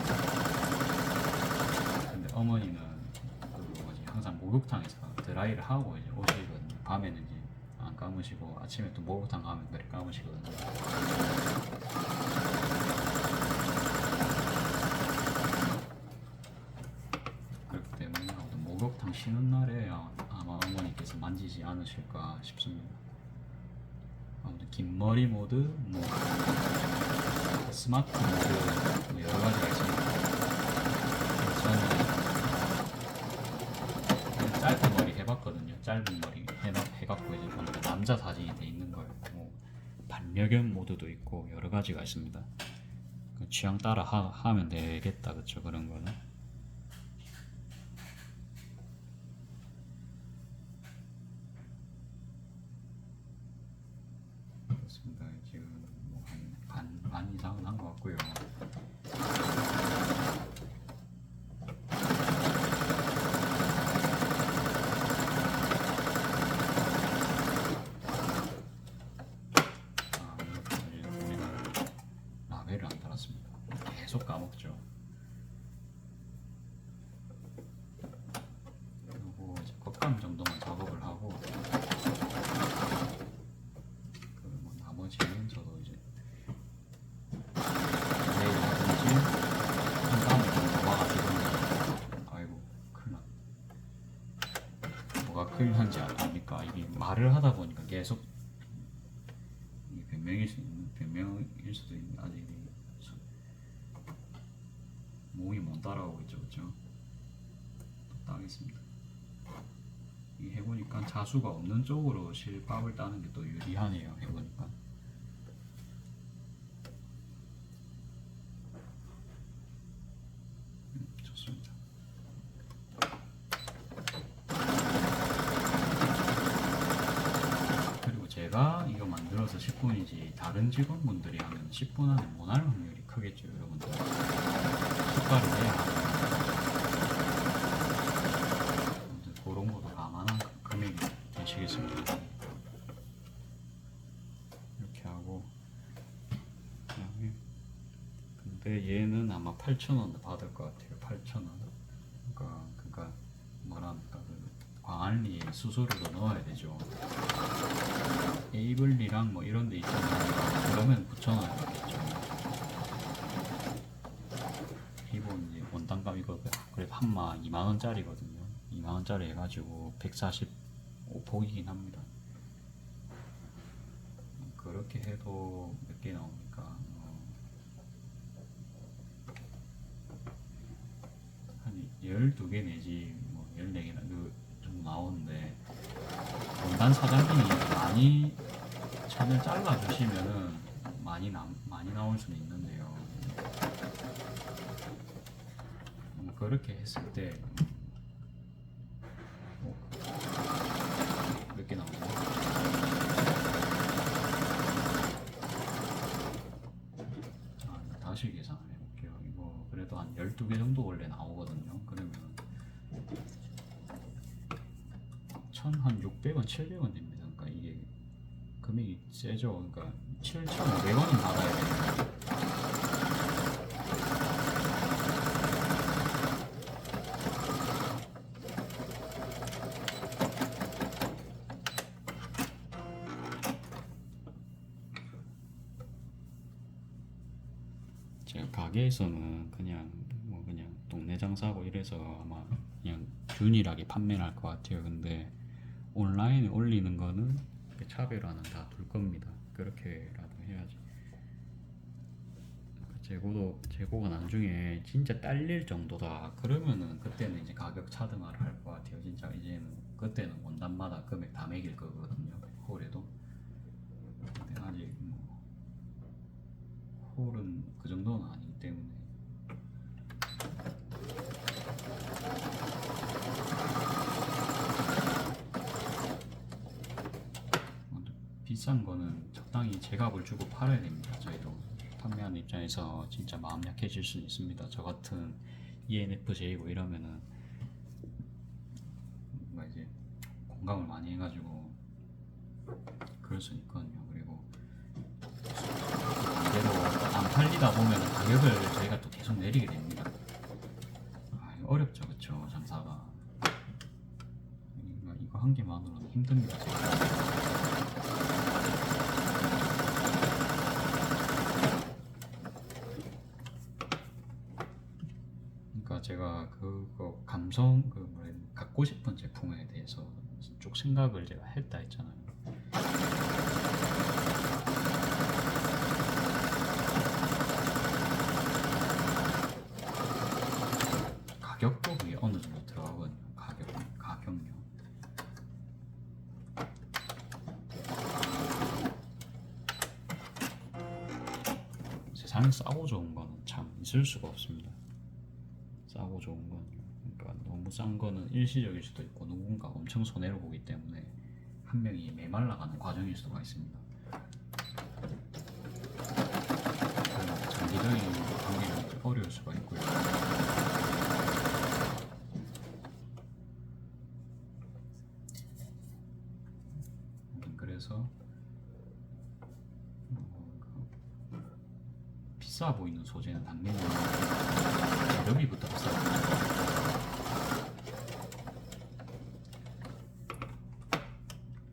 근데 어머니는 항상 목욕탕에서 드라이를 하고 이제 오시거든요. 밤에는 이제 안 감으시고 아침에 또 목욕탕 가면 그래 감으시거든요. 그렇기 때문에 목욕탕 쉬는 날에 아마 어머니께서 만지지 않으실까 싶습니다. 아무튼 긴 머리 모드, 뭐 스마트 모드 뭐 여러 가지가 있습니다. 저는 짧은 머리 해봤거든요. 짧은 머리 해갖고 이제 보니까 남자 사진이 돼 있는 거예요. 뭐 반려견 모드도 있고 여러 가지가 있습니다. 취향 따라 하면 되겠다, 그쵸? 그런 거는. 그렇습니다. 지금 뭐 반 이상은 한 것 같고요. 라벨을 안 달았습니다. 계속 까먹죠. 그리고 이제 겉감 정도만 작업을 하고 뭐 나머지는 저도 이제 내일 하든지 한 다음에 좀 와가지고 아이고 큰일 났 뭐가 큰일 난지 아닙니까? 이게 말을 하다 보니까 계속 이게 변명일 수도 있는 아직 몸이 못 따라오고 있죠, 그렇죠? 또 따겠습니다. 이 해보니까 자수가 없는 쪽으로 실밥을 따는 게 또 유리하네요. 해보니까. 좋습니다. 그리고 제가 이거 만들어서 10분이지 다른 직원분들이 하면 10분 안에 못 할 확률이 크겠죠, 여러분들. 습관을 해야 하는 그런 것도 감안한 금액이 되시겠습니다. 이렇게 하고 그다음에 근데 얘는 아마 8,000원 받을 것 같아요. 8,000원. 그러니까 뭐랍니까? 광안리에 수수료도 넣어야 되죠. 에이블리랑 뭐 이런 데 있잖아요. 그러면 9,000원 받겠죠. 기본 이제 원단값 이거 그래도 한마 2만원짜리거든요. 2만원짜리 해가지고 145폭이긴 합니다. 그렇게 해도 몇 개 나옵니까? 한 12개 내지 뭐 14개나 그 정도 나오는데 원단 사장님이 많이 천을 잘라주시면은 많이 나올 수는 있는데요. 그렇게 했을 때 몇 개 나오죠? 다시 계산을 해볼게요. 이거 그래도 한 12개 정도 원래 나오거든요. 그러면 한 600원, 700원 됩니다. 그러니까 이게 금액이 세죠. 그러니까 7,500원은 나가야 돼요. 제가 가게에서는 그냥 그냥 동네 장사하고 이래서 아마 그냥 균일하게 판매를 할 것 같아요. 근데 온라인에 올리는 거는 차별화는 다 둘 겁니다. 그렇게라도 해야지. 재고가 나중에 진짜 딸릴 정도다 그러면은 그때는 이제 가격 차등화를 할 것 같아요. 진짜 이제는 그때는 원단마다 금액 다 매길 거거든요. 홀에도. 근데 아직 홀은 그 정도는 아니기 때문에. 비싼 거는 적당히 제값을 주고 팔아야 됩니다. 저희도 판매하는 입장에서 진짜 마음 약해질 수 있습니다. 저 같은 ENFJ고 이러면은 이제 공감을 많이 해가지고 그럴 수 있거든요. 그리고 반대로 안 팔리다 보면 가격을 저희가 또 계속 내리게 됩니다. 이거 어렵죠, 그쵸? 장사가 이거 한 개만으로는 힘듭니다. 제가 그거 갖고 싶은 제품에 대해서 쭉 생각을 제가 했다 했잖아요. 가격도 그게 어느 정도 들어가거든요. 가격요. 세상에 싸고 좋은 거는 참 있을 수가 없습니다. 싸고 좋은 건, 그러니까 너무 싼 거는 일시적일 수도 있고 누군가 엄청 손해를 보기 때문에 한 명이 메말라가는 과정일 수가 있습니다. 장기적인 관계는 어려울 수가 있고요. 그래서 비싸 보이는 소재는 당연히 재료비부터 비싸요.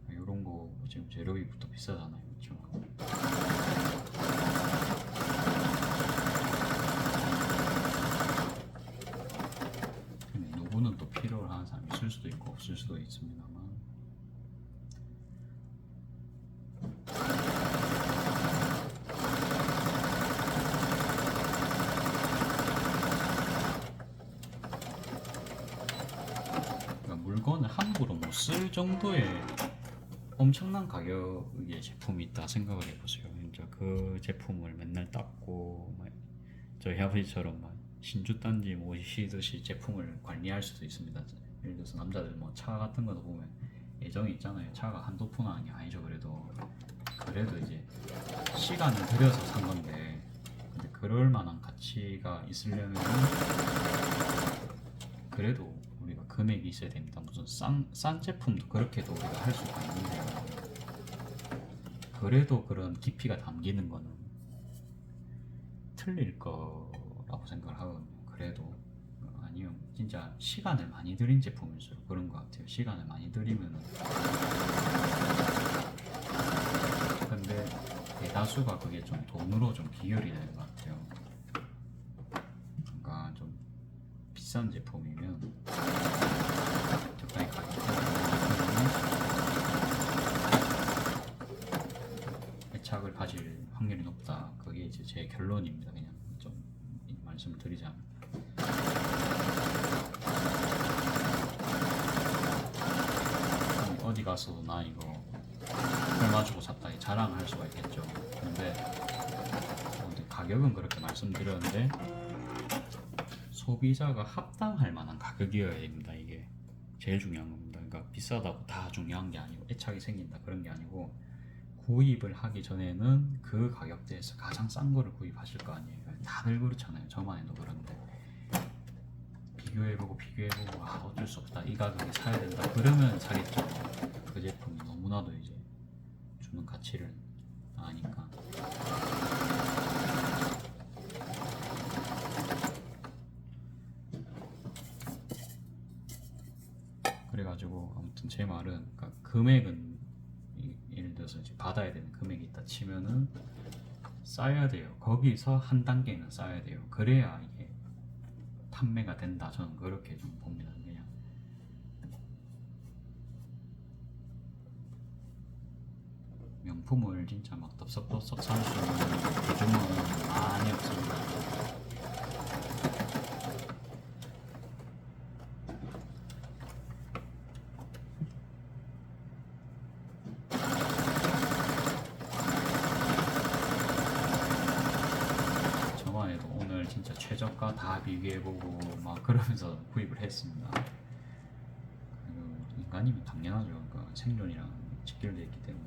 이런 거 지금 재료비부터 비싸잖아요, 그렇죠? 누구는 또 필요로 하는 사람이 있을 수도 있고 없을 수도 있습니다만. 물건을 함부로 못 쓸 정도의 엄청난 가격의 제품이 있다 생각을 해보세요. 그러니까 그 제품을 맨날 닦고 저희 아버지처럼 신주 딴지 모시듯이 제품을 관리할 수도 있습니다. 예를 들어서 남자들 차 같은 거도 보면 애정이 있잖아요. 차가 한두 푼 하는 게 아니죠. 그래도 이제 시간을 들여서 산 건데, 근데 그럴 만한 가치가 있으려면 그래도 우리가 금액이 있어야 됩니다. 무슨 싼 제품도 그렇게도 우리가 할 수가 있는데요. 그래도 그런 깊이가 담기는 거는 틀릴 거라고 생각을 하거든요. 그래도 아니요, 진짜 시간을 많이 들인 제품일수록 그런 것 같아요. 시간을 많이 들이면은. 근데 대다수가 그게 좀 돈으로 좀 비결이 되는 것 같아요. 그러니까 좀 비싼 제품이면 적당히 가격이 애착을 가질 확률이 높다. 그게 이제 제 결론입니다. 그냥 좀 말씀을 드리자면. 어디 가서도 나 이거 얼마 주고 샀다 자랑을 할 수가 있겠죠. 근데 가격은 그렇게 말씀드렸는데 소비자가 합당할 만한 가격이어야 됩니다. 이게 제일 중요한 겁니다. 그러니까 비싸다고 다 중요한 게 아니고 애착이 생긴다 그런 게 아니고 구입을 하기 전에는 그 가격대에서 가장 싼 거를 구입하실 거 아니에요. 다들 그렇잖아요. 저만 해도 그런데 비교해보고 어쩔 수 없다 이 가격에 사야 된다 그러면 사겠죠. 그 제품이 너무나도 이제 주는 가치를 아니까. 그래가지고 아무튼 제 말은 그러니까 금액은 예를 들어서 이제 받아야 되는 금액이 있다 치면은 쌓여야 돼요. 거기서 한 단계는 쌓여야 돼요. 그래야 이게 판매가 된다. 저는 그렇게 좀 봅니다. 그냥 명품을 진짜 막 덥석덥석 살 수 있는 대중은 많이 없습니다. 저만 해도 오늘 진짜 최저가 다 비교해보고 막 그러면서 구입을 했습니다. 인간이면 당연하죠. 그러니까 생존이랑 직결되어 있기 때문에.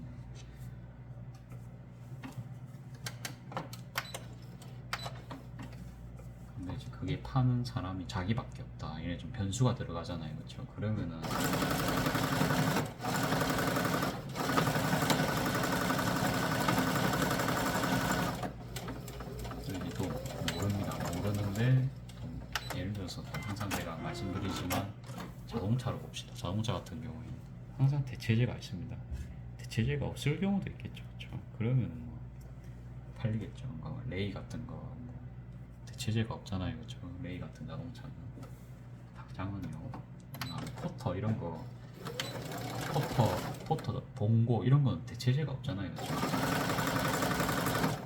근데 이제 그게 파는 사람이 자기밖에 없다. 이래 좀 변수가 들어가잖아요. 그렇죠? 그러면은 이제 또 모르는데 또 예를 들어서 또 항상 제가 말씀드리지만 자동차로 봅시다. 자동차 같은 경우에는 항상 대체제가 있습니다. 대체제가 없을 경우도 있겠죠. 그렇죠? 그러면 뭐 팔리겠죠. 뭐 레이 같은 거 뭐 대체제가 없잖아요. 그렇죠? 레이 같은 자동차는 당장은요. 포터 이런 거 포터 봉고 이런 건 대체제가 없잖아요. 그렇죠?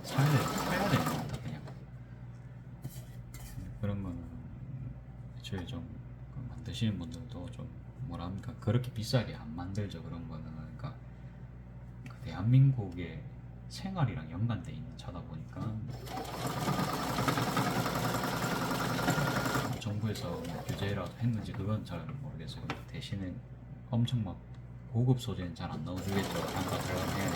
사야 되는 겁니다. 그냥 그런 거는 애초에 좀 만드시는 분들도 좀 뭐랄까 그렇게 비싸게 안 만들죠. 그런 거는 그러니까 그 대한민국의 생활이랑 연관돼 있는 차다 보니까 정부에서 뭐 규제라도 했는지 그건 잘 모르겠어요. 대신에 엄청 막 고급 소재는 잘 안 넣어주겠죠. 단가 들어가면.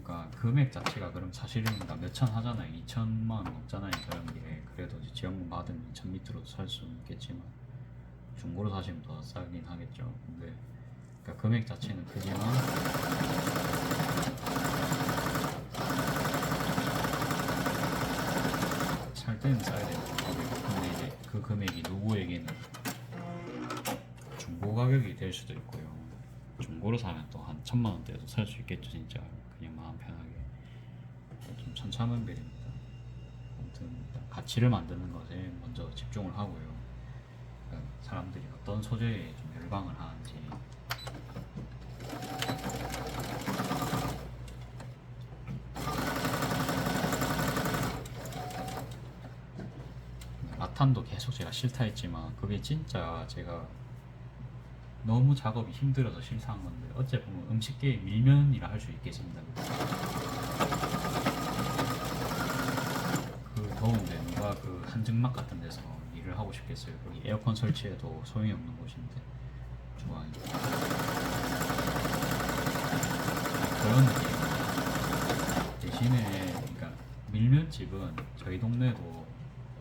그러니까 금액 자체가 그럼 사실은 몇천 하잖아요. 2천만 원 넘잖아요. 그런 게 그래도 이제 지원금 받으면 2천 밑으로도 살 수는 있겠지만 중고로 사시면 더 싸긴 하겠죠. 근데 그러니까 금액 자체는 크지만 살 때는 싸야 되는 가격. 근데 이제 그 금액이 누구에게는 중고 가격이 될 수도 있고요. 중고로 사면 또 한 1,000만 원대도 살 수 있겠죠. 진짜 그냥 마음 편하게 좀 천차만별입니다. 아무튼 가치를 만드는 것에 먼저 집중을 하고요. 그러니까 사람들이 어떤 소재에 좀 열광을 하는지 라탄도 계속 제가 싫다 했지만 그게 진짜 제가 너무 작업이 힘들어서 실사한 건데 어째 보면 음식계의 밀면이라 할 수 있겠습니다. 그 더운데 누가 그 한증막 같은 데서 일을 하고 싶겠어요. 거기 에어컨 설치해도 소용이 없는 곳인데 주방이 그런 느낌. 대신에 그러니까 밀면집은 저희 동네도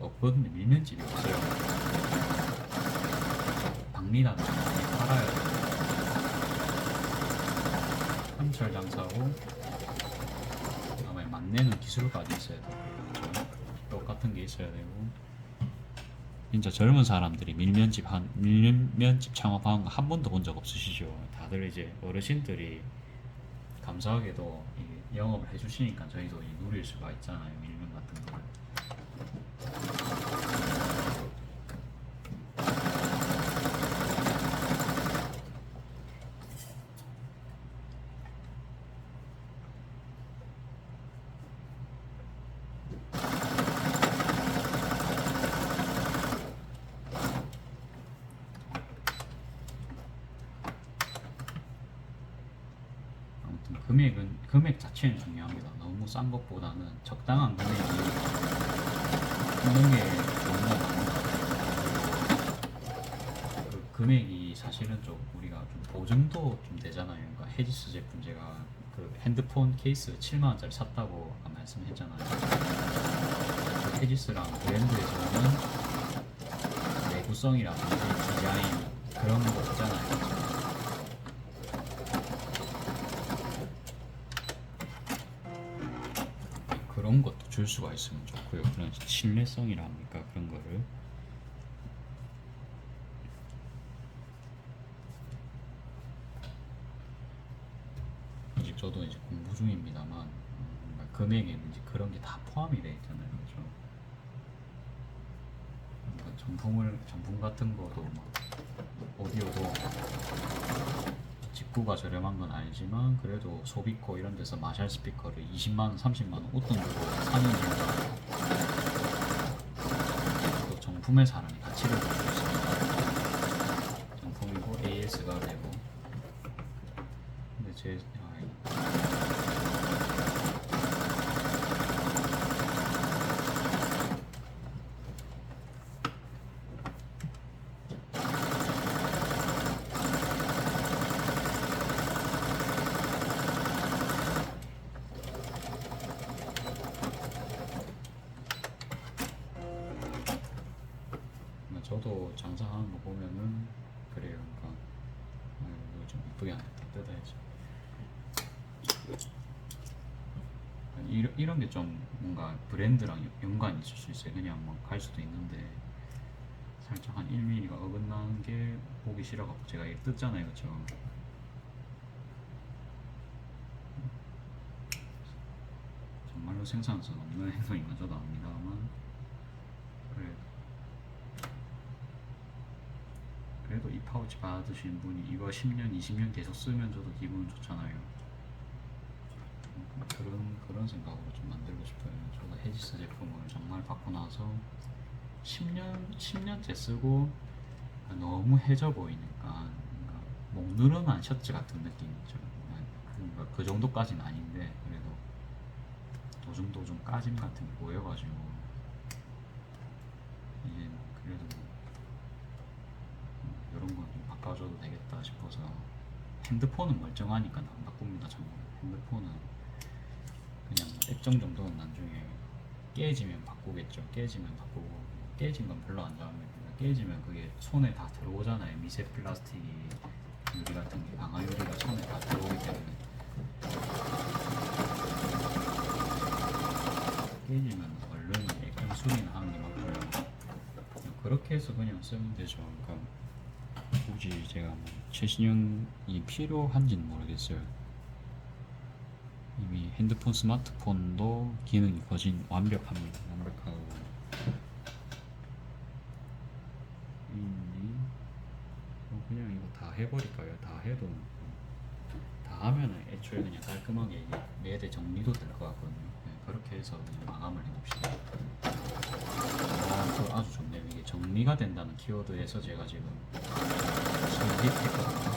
없거든요. 밀면집이 없어요. 박리단을 많이 팔아야 돼요. 한철 장사고 아마 만내는 기술까지 있어야 되고 그렇죠? 똑같은 게 있어야 되고 진짜 젊은 사람들이 밀면집 창업하는 거 한 번도 본 적 없으시죠? 다들 이제 어르신들이 감사하게도 이게 영업을 해주시니까 저희도 누릴 수가 있잖아요. 밀면 같은 거. 금액 자체는 중요합니다. 너무 싼 것보다는 적당한 금액이 있는 게 너무 많은 것 같아요. 그 금액이 사실은 좀 우리가 좀 보증도 좀 되잖아요. 그러니까 헤지스 제품 제가 그 핸드폰 케이스 7만 원짜리 샀다고 아까 말씀했잖아요. 그 헤지스랑 브랜드에서는 내구성이라든지 디자인 그런 거 있잖아요. 그런 것도 줄 수가 있으면 좋고요. 그런 신뢰성이라 합니까? 그런 거를 아직 저도 이제 공부 중입니다만 금액에는 이제 그런 게 다 포함이 돼 있잖아요. 그죠? 그러니까 정품 같은 거도 막 오디오도 직구가 저렴한 건 알지만 그래도 소비코 이런 데서 마샬 스피커를 20만 원, 30만 원 웃돈 주고 사는 이유가 또 정품의 사람이 가치를 볼 수 있습니다. 정품이고 AS가 되고 근데 제 저도 장사하는 거 보면은 그래요. 그러니까 이거 좀 이쁘게 안 했다 뜯어야지. 이런 게 좀 뭔가 브랜드랑 연관이 있을 수 있어요. 그냥 뭐 갈 수도 있는데 살짝 한 1mm가 어긋나는 게 보기 싫어갖고 제가 이거 뜯잖아요. 그쵸? 정말로 생산성 없는 행동인 건 저도 압니다만 그래도 이 파우치 받으신 분이 이거 10년, 20년 계속 쓰면 저도 기분 좋잖아요. 그런 생각으로 좀 만들고 싶어요. 저도 헤지스 제품을 정말 받고 나서 10년째 쓰고 너무 해져 보이니까 뭔가 목 늘어난 셔츠 같은 느낌이죠. 그러니까 그 정도까지는 아닌데 그래도 도중도중 까짐 같은 게 보여가지고 이게 그래도 이런 건 좀 바꿔줘도 되겠다 싶어서 핸드폰은 멀쩡하니까 안 바꿉니다. 정말 핸드폰은 그냥 액정 정도는 나중에 깨지면 바꾸겠죠. 깨지면 바꾸고 깨진 건 별로 안 좋아합니다. 깨지면 그게 손에 다 들어오잖아요. 미세 플라스틱이 유리 같은 게 강화 유리가 손에 다 들어오기 때문에 깨지면 얼른 액정 수리는 하는 게 맞고요. 그렇게 해서 그냥 쓰면 되죠. 그러니까 굳이 제가 뭐 최신형이 필요한지는 모르겠어요. 이미 핸드폰, 스마트폰도 기능이 거진 완벽합니다. 완벽하고 그냥 이거 다 해버릴까요? 다 해도 다 하면은 애초에 그냥 깔끔하게 이게 매대 정리도 될 것 같거든요. 네, 그렇게 해서 그냥 마감을 해봅시다. 아주 좋네요. 이게 정리가 된다는 키워드에서 제가 지금 설립했거든요.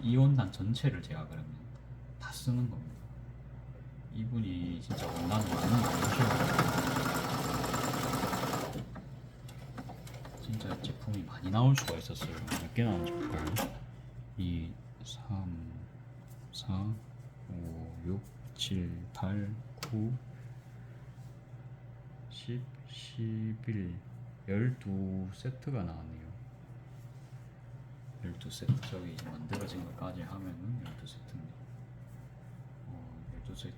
이 원단 전체를 제가 그러면 다 쓰는 겁니다. 이분이 진짜 원단 많은 거 아니셔요. 진짜 제품이 많이 나올 수가 있었어요. 몇 개 나온지 볼까요? 2, 3, 4, 5, 6, 7, 8, 9, 10, 11, 12세트가 나왔네요. 12세트 저기 이제 만들어진 것까지 하면은 12세트입니다. 12세트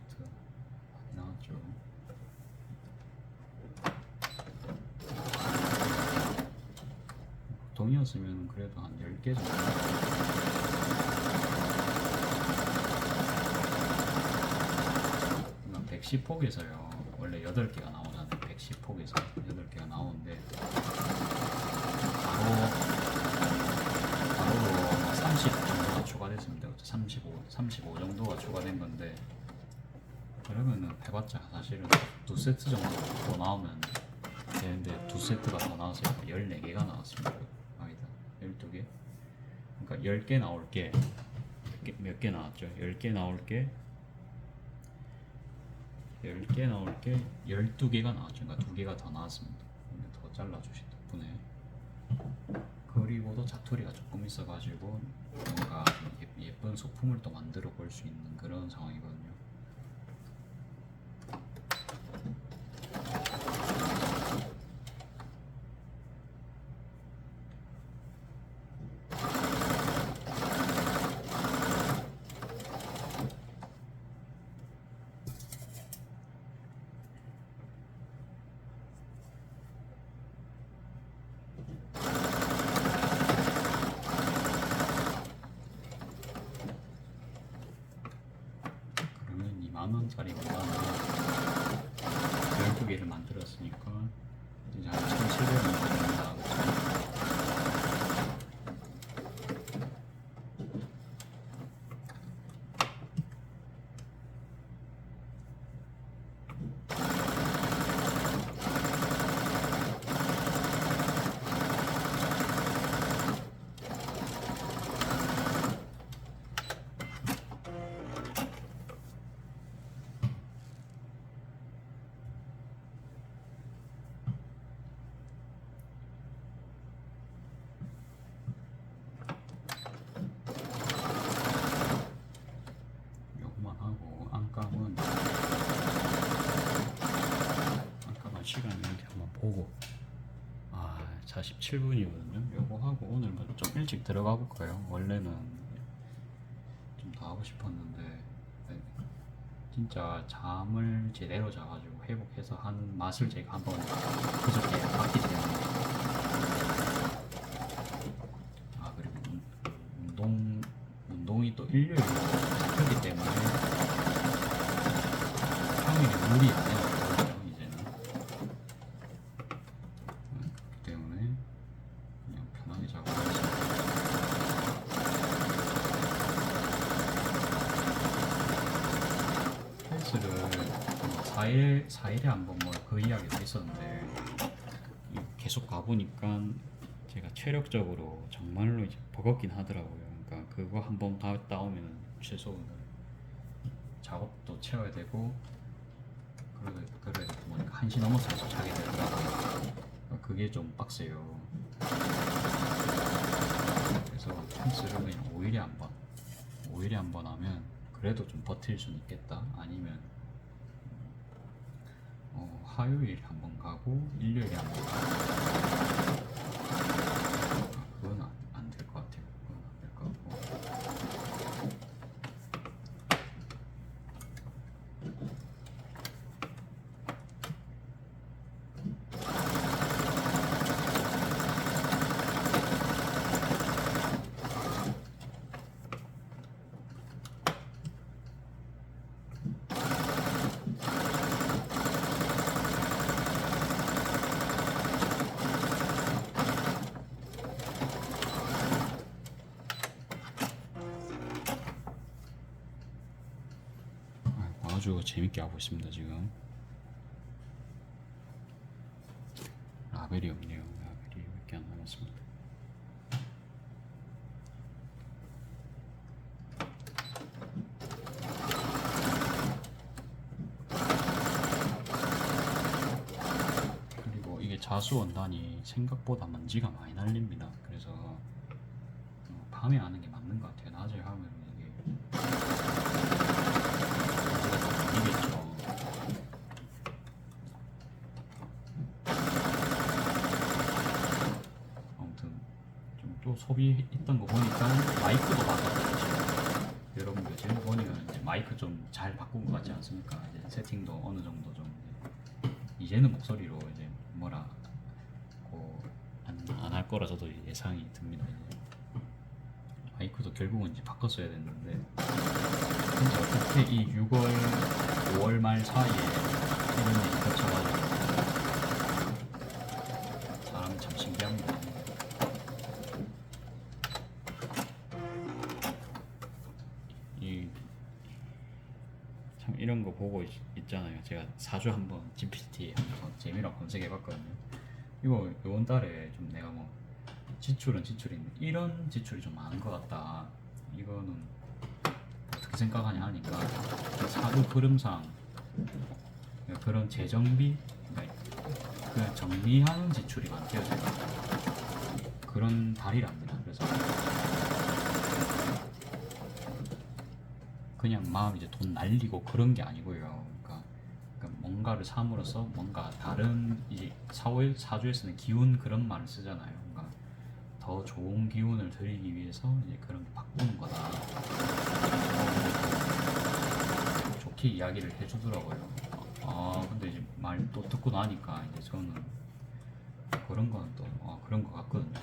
많이 나왔죠. 보통이었으면 그래도 한 10개 정도 110폭에서요 원래 8개가 나오잖아요. 110폭에서 8개가 나오는데 바로 30 정도가 추가됐습니다. 35 정도가 추가된 건데 그러면은 해봤자 사실은 2세트 정도 더 나오면 되는데 2세트가 더 나왔어요. 14개가 나왔습니다. 아니다 12개. 그러니까 10개 나올 게 몇 개 나왔죠. 10개 나올 게 10개 나올 게 12개가 나왔죠. 그러니까 2개가 더 나왔습니다. 더 잘라주신 덕분에. 그리고도 자투리가 조금 있어가지고 뭔가 예쁜 소품을 또 만들어 볼 수 있는 그런 상황이거든요. 그러면 2만원짜리 원단을 12개를 만들었으니까 이제 한 1,700원 됩니다. 요거만 하고 안감은 시간 이렇게 한번 보고 47분이거든요. 요거 하고 오늘 좀 일찍 들어가 볼까요? 원래는 좀 더 하고 싶었는데 진짜 잠을 제대로 자가지고 회복해서 한 맛을 제가 한번 그저께 봤기 때문에 그리고 운동이 또 일요일로 하기 때문에 평일에 무리 안 해요. 이제는 그렇기 때문에 그냥 편하게 자고 헬스를 4일에 한 번 뭐 그 이야기도 있었는데 계속 가보니까 제가 체력적으로 정말로 이제 버겁긴 하더라고요. 그러니까 그거 한 번 갔다 오면 최소 작업도 채워야 되고 그래도 보니까 1시 넘어서 자게 되더라고요. 그게 좀 빡세요. 그래서 헬스를 그냥 5일에 한 번 하면 그래도 좀 버틸 수는 있겠다. 아니면 화요일에 한 번 가고 일요일에 한 번 가고 그건 안 될 것 같아요. 그건 안 될 것 같고 아주 재밌게 하고 있습니다. 지금 라벨이 없네요. 라벨이 몇 개 안 남았습니다. 그리고 이게 자수 원단이 생각보다 먼지가 많이 날립니다. 그래서 밤에 하는 게 맞는 것 같아요. 낮에 하면 이게 이겠죠. 아무튼 좀 또 소비했던 거 보니까 마이크도 바꿨더라고요. 여러분들 지금 보니까 이제 마이크 좀 잘 바꾼 것 같지 않습니까? 이제 세팅도 어느 정도 좀 이제는 목소리로 이제 뭐라고 안 할 거라 저도 예상이 듭니다. 이제 마이크도 결국은 이제 바꿨어야 됐는데 진짜 어떻게 이 6월, 5월 말 사이에 이런 일이 겹쳐가지고 사람이 참 신기합니다. 참 이런 거 보고 있잖아요. 제가 4주 한번 GPT 하면서 재미로 검색해봤거든요. 이번 달에 좀 내가 뭐 지출인데 이런 지출이 좀 많은 것 같다. 이거는 어떻게 생각하냐 하니까 사주 흐름상 그러니까 그런 재정비, 그러니까 그 정리하는 지출이 많대요. 제가 그런 달이랍니다. 그래서 그냥 마음 이제 돈 날리고 그런 게 아니고요. 그러니까 뭔가를 삼으로써 뭔가 다른 이제 사주에서는 기운 그런 말을 쓰잖아요. 그러니까 더 좋은 기운을 드리기 위해서 이제 그런 게 바꾸는 거다. 좋게 이야기를 해주더라고요. 근데 이제 말 또 듣고 나니까 이제 저는 그런 건 또 그런 것 같거든요.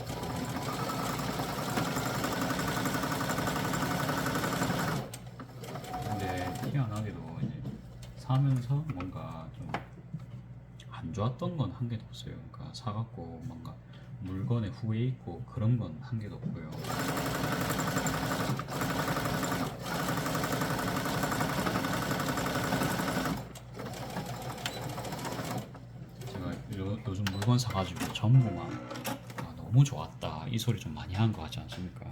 근데 희한하게도 이제 사면서 뭔가 좀 안 좋았던 건 한 개도 없어요. 그러니까 사갖고 뭔가 물건에 후회 있고 그런 건 한 개도 없고요. 제가 요즘 물건 사가지고 전부 막 너무 좋았다 이 소리 좀 많이 한 거 같지 않습니까?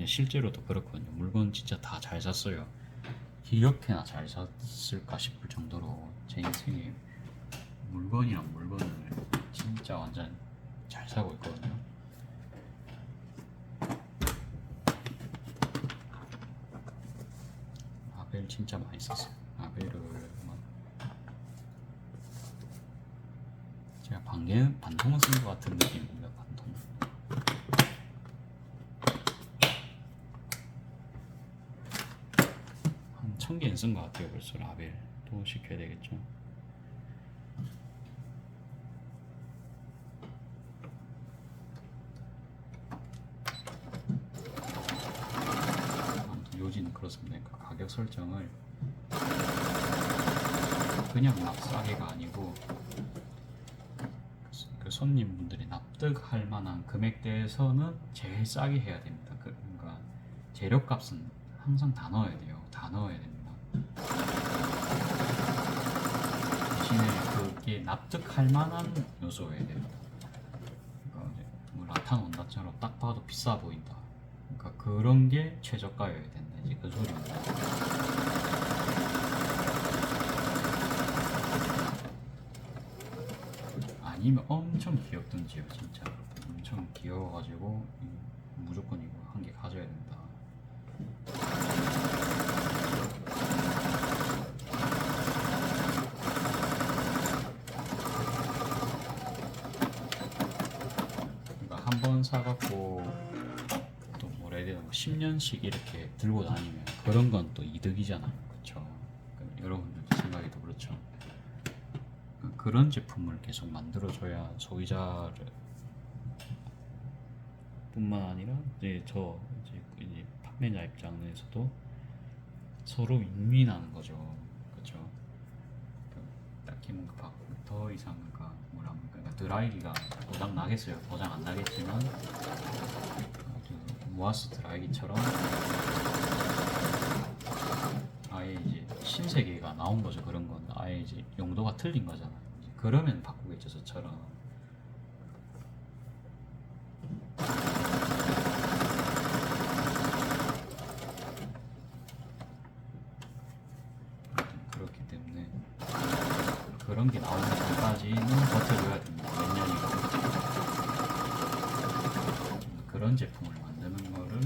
실제로도 그렇거든요. 물건 진짜 다 잘 샀어요. 이렇게나 잘 샀을까 싶을 정도로 제 인생에 물건이랑 물건을 진짜 완전 잘 사고 있거든요. 아벨 진짜 많이 썼어요. 아벨을 제가 반통은 쓴 것 같은 느낌입니다. 반통. 한 1000개는 쓴 것 같아요. 벌써 라벨 또 시켜야 되겠죠. 요지는 그렇습니다. 그러니까 가격 설정을 그냥 막 싸게가 아니고 그 손님분들이 납득할 만한 금액대에서는 제일 싸게 해야 됩니다. 그러니까 재료값은 항상 다 넣어야 돼요. 다 넣어야 됩니다. 대신에 그게 납득할 만한 요소여야 돼요. 그러니까 이제 뭐 라탄 원단처럼 딱 봐도 비싸 보인다. 그러니까 그런 게 최저가여야 된다. 이제 그 소리입니다. 아니면 엄청 귀엽든지요. 진짜 엄청 귀여워가지고 무조건 이거 한 개 가져야 된다. 그러니까 한 번 사갖고 또 뭐라 해야 되나 10년씩 이렇게 들고 다니면 그런 건 또 이득이잖아요. 그렇죠? 그러니까 여러분들 생각해도 그렇죠. 그런 제품을 계속 만들어줘야 소비자를 뿐만 아니라 이제 이제 판매자 입장에서도 서로 윈윈하는 거죠. 그렇죠? 딱히 뭔가 더 이상 뭐라 합니까? 그러니까 드라이기가 고장 나겠어요. 고장 안 나겠지만 모아스 드라이기처럼 아예 이제 신세계가 나온 거죠. 그런 건 아예 이제 용도가 틀린 거잖아요. 그러면 바꾸겠죠. 저처럼. 그렇기 때문에 그런 게 나오는 전까지는 버텨줘야 됩니다. 몇 년이고. 그런 제품을 만드는 거를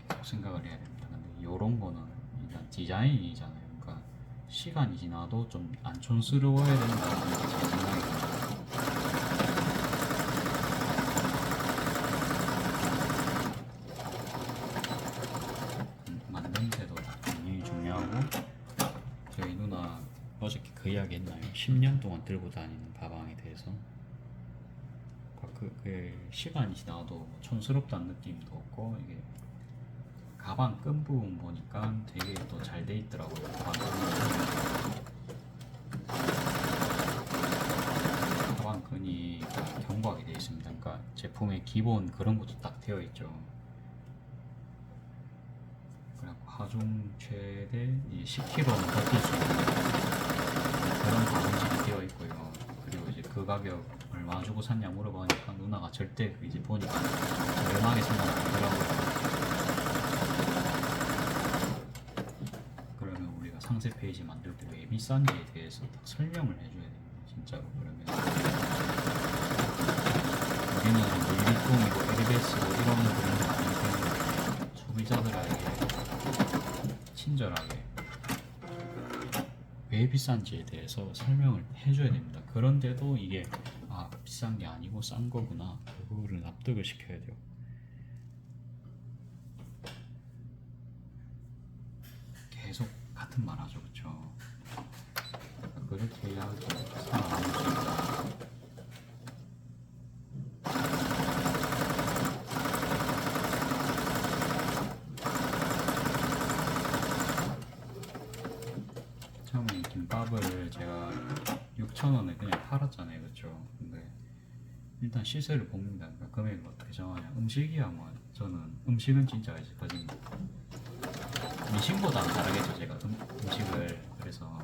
계속 생각을 해야 됩니다. 근데 이런 거는 일단 디자인이잖아요. 그러니까 시간이 지나도 좀 안 촌스러워야 된다는 게 제 생각이거든요. 만듦새도 굉장히 중요하고 저희 누나 어저께 그 이야기 했나요? 10년 동안 들고 다니는 가방에 대해서 그 시간이 지나도 촌스럽다는 느낌도 없고 이게 가방 끈 부분 보니까 되게 또 잘 돼 있더라고요. 가방 끈이 견고하게 되어 있습니다. 그러니까 제품의 기본 그런 것도 딱 되어 있죠. 그래갖고 하중 최대 10kg는 버틸 수 있는 그런 가공식이 되어 있고요. 그리고 이제 그 가격 얼마 주고 샀냐 물어보니까 누나가 절대 이제 보니까 저렴하게 생각 안 하더라고요. 그러면 우리가 상세 페이지 만들 때 왜 비싼지에 대해서 딱 설명을 해줘야 됩니다. 진짜로. 그러면 우리는 일리통이고 LBS고 이런 그런 거 아니고 소비자들에게 친절하게 왜 비싼지에 대해서 설명을 해줘야 됩니다. 그런데도 이게 비싼 게 아니고 싼 거구나, 그거를 납득을 시켜야 돼요. 계속 같은 말 하죠, 그쵸? 그렇게 해야지 살아남을 수 있다. 처음에 김밥을 제가 6,000원에 그냥 팔았잖아요, 그쵸? 근데 일단 시세를 봅니다. 그러니까 금액을 어떻게 정하냐? 음식이야 뭐 저는 음식은 진짜 이제 거짓 미식보다는 잘하겠죠. 제가 음식을 그래서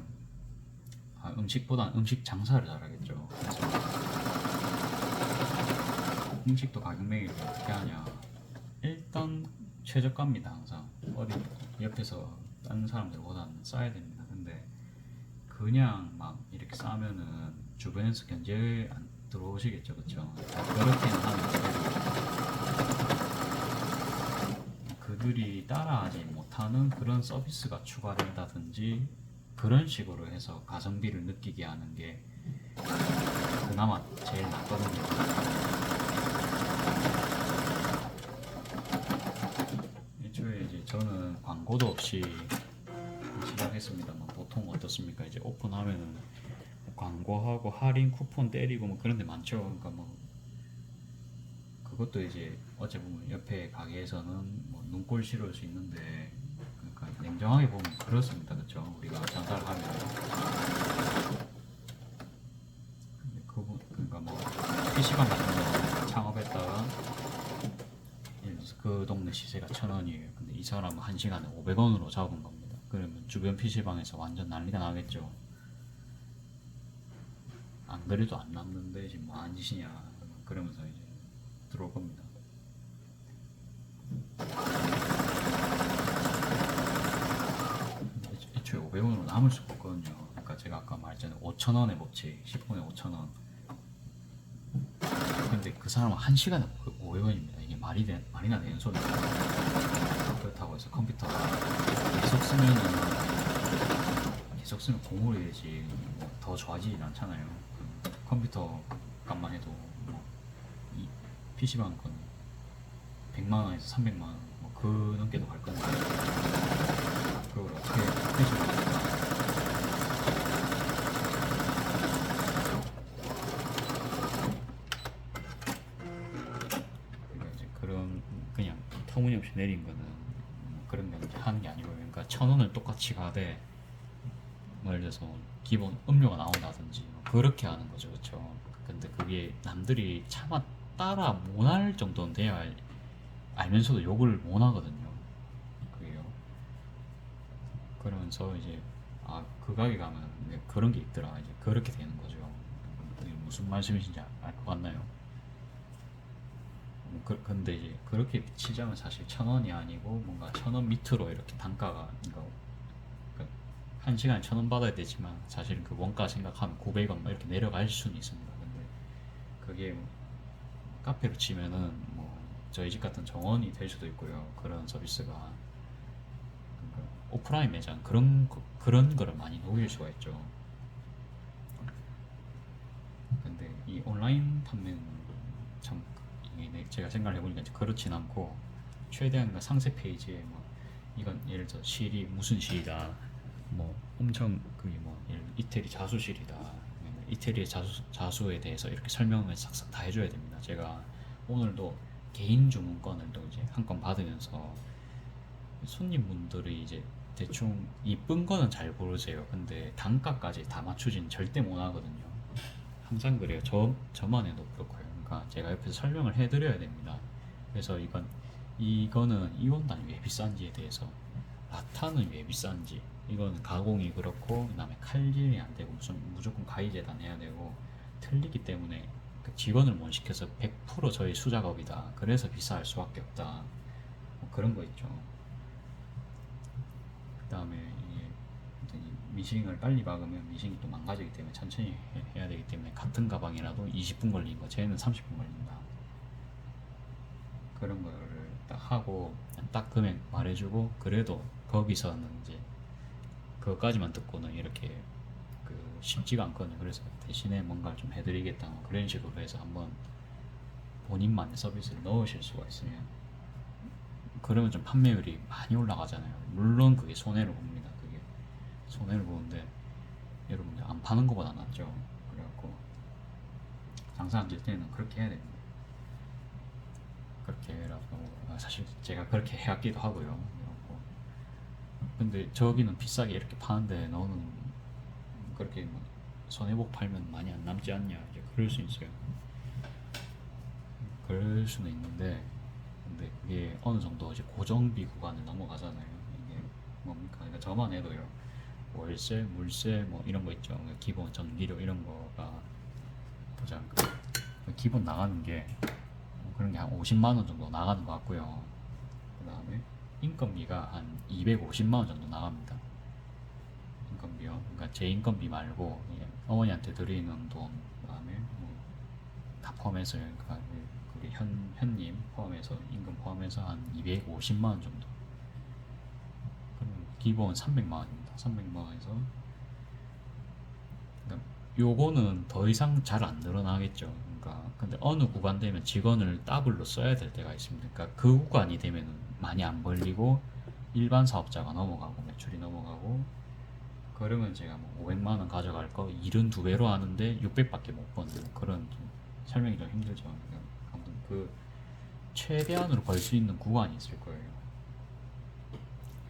음식보다는 음식 장사를 잘하겠죠. 그래서 음식도 가격 매기를 어떻게 하냐? 일단 최저가입니다. 항상 어디 옆에서 다른 사람들보다는 싸야 됩니다. 근데 그냥 막 이렇게 싸면은 주변에서 견제 안 들어오시겠죠, 그쵸? 그렇게는 하면 그들이 따라하지 못하는 그런 서비스가 추가된다든지 그런 식으로 해서 가성비를 느끼게 하는 게 그나마 제일 낫거든요. 애초에 이제 저는 광고도 없이 시작했습니다만 보통 어떻습니까? 이제 오픈하면은 광고하고 할인 쿠폰 때리고 뭐 그런 데 많죠. 그러니까 뭐 그것도 이제 어째 보면 옆에 가게에서는 뭐 눈꼴 싫을 수 있는데, 그러니까 냉정하게 보면 그렇습니다, 그렇죠? 우리가 장사를 하면 근데 그러니까 뭐 PC방 같은 거 창업했다가 그 동네 시세가 1,000원이에요. 근데 이 사람은 1시간에 500원으로 잡은 겁니다. 그러면 주변 PC방에서 완전 난리가 나겠죠. 안 그래도 안 남는데 지금 뭐한 짓이냐 그러면서 이제 들어올 겁니다. 애초에 500원으로 남을 수가 없거든요. 그러니까 제가 아까 말했잖아요. 5,000원의 법칙, 10분에 5,000원. 근데 그 사람은 1시간에 500원입니다. 이게 말이나 되는 소리예요. 그렇다고 해서 컴퓨터가 계속 쓰면 고물이 되지 더 좋아지진 않잖아요. 컴퓨터 값만 해도 이 PC방 건 100만원에서 300만원 그 넘게도 갈 건데 그걸 어떻게 해주는 거야? 그러니까 이제 그런 그냥 터무니없이 내린 거는 그런 거 이제 하는 게 아니고, 그러니까 1,000원을 똑같이 가되 뭐 예를 들어서 기본 음료가 나온다든지 그렇게 하는 거죠, 그렇죠? 근데 그게 남들이 차마 따라 못할 정도는 돼야 알면서도 욕을 못 하거든요. 그게요. 그러면서 이제 그 가게 가면 그런 게 있더라. 이제 그렇게 되는 거죠. 이게 무슨 말씀이신지 알 것 같나요? 근데 이제 그렇게 치자면 사실 1,000원이 아니고 뭔가 1,000원 밑으로 이렇게 단가가 그러니까 1시간에 1,000원 받아야 되지만 사실은 그 원가 생각하면 900원 이렇게 내려갈 수는 있습니다. 근데 그게 카페로 치면은 뭐 저희 집 같은 정원이 될 수도 있고요. 그런 서비스가 그러니까 오프라인 매장 그런 거를 많이 녹일 수가 있죠. 근데 이 온라인 판매는 참 제가 생각을 해보니까 그렇진 않고, 최대한 그 상세 페이지에 뭐 이건 예를 들어 실이 무슨 실이다, 뭐 엄청 그게 뭐 이태리 자수실이다, 이태리의 자수에 대해서 이렇게 설명을 싹싹 다 해줘야 됩니다. 제가 오늘도 개인 주문권을 또 이제 한 건 받으면서 손님분들이 이제 대충 이쁜 거는 잘 고르세요. 근데 단가까지 다 맞추진 절대 못 하거든요. 항상 그래요. 저만 해도 그렇고요. 그러니까 제가 옆에서 설명을 해드려야 됩니다. 그래서 이거는 이원단이 왜 비싼지에 대해서, 라탄은 왜 비싼지, 이거는 가공이 그렇고 그다음에 칼질이 안 되고 무조건 가이재단 해야 되고 틀리기 때문에 그 직원을 못 시켜서 100% 저희 수작업이다. 그래서 비쌀 수밖에 없다. 뭐 그런 거 있죠. 그다음에 미싱을 빨리 박으면 미싱이 또 망가지기 때문에 천천히 해야 되기 때문에 같은 가방이라도 20분 걸린 거 쟤는 30분 걸린다. 그런 거를 딱 하고 딱 금액 말해주고 그래도 거기서는 이제 그것까지만 듣고는 이렇게 그 쉽지가 않거든요. 그래서 대신에 뭔가를 좀 해드리겠다 뭐 그런 식으로 해서 한번 본인만의 서비스를 넣으실 수가 있으면 그러면 좀 판매율이 많이 올라가잖아요. 물론 그게 손해를 봅니다. 그게 손해를 보는데 여러분들 안 파는 것보다 낫죠. 그래갖고 장사 안 될 때는 그렇게 해야 됩니다. 그렇게 해라고 사실 제가 그렇게 해왔기도 하고요. 그래갖고 근데 저기는 비싸게 이렇게 파는데 너는 그렇게 뭐 손해복 팔면 많이 안 남지 않냐 이제 그럴 수 있어요. 그럴 수는 있는데 근데 그게 어느 정도 이제 고정비 구간을 넘어가잖아요. 이게 뭡니까? 그러니까 저만 해도요. 월세, 물세 뭐 이런 거 있죠. 그러니까 기본 전기료 이런 거가 보자. 그 기본 나가는 게 그런 게 한 50만 원 정도 나가는 것 같고요. 그 다음에 인건비가 한 250만 원 정도 나갑니다. 인건비요. 그러니까 제 인건비 말고 어머니한테 드리는 돈, 그다음에 뭐다 포함해서 그러니까 우리 현님 포함해서 임금 포함해서 한 250만 원 정도. 그럼 기본 300만 원입니다. 300만 원에서 그러니까 요거는 더 이상 잘 안 늘어나겠죠. 그러니까 근데 어느 구간 되면 직원을 더블로 써야 될 때가 있습니다. 그러니까 그 구간이 되면 많이 안 벌리고 일반 사업자가 넘어가고 매출이 넘어가고 그러면 제가 뭐 500만 원 가져갈 거 일은 두 배로 하는데 600밖에 못 버는 그런 좀 설명이 좀 힘들죠. 그러니까 아무튼 그 최대한으로 벌 수 있는 구간이 있을 거예요.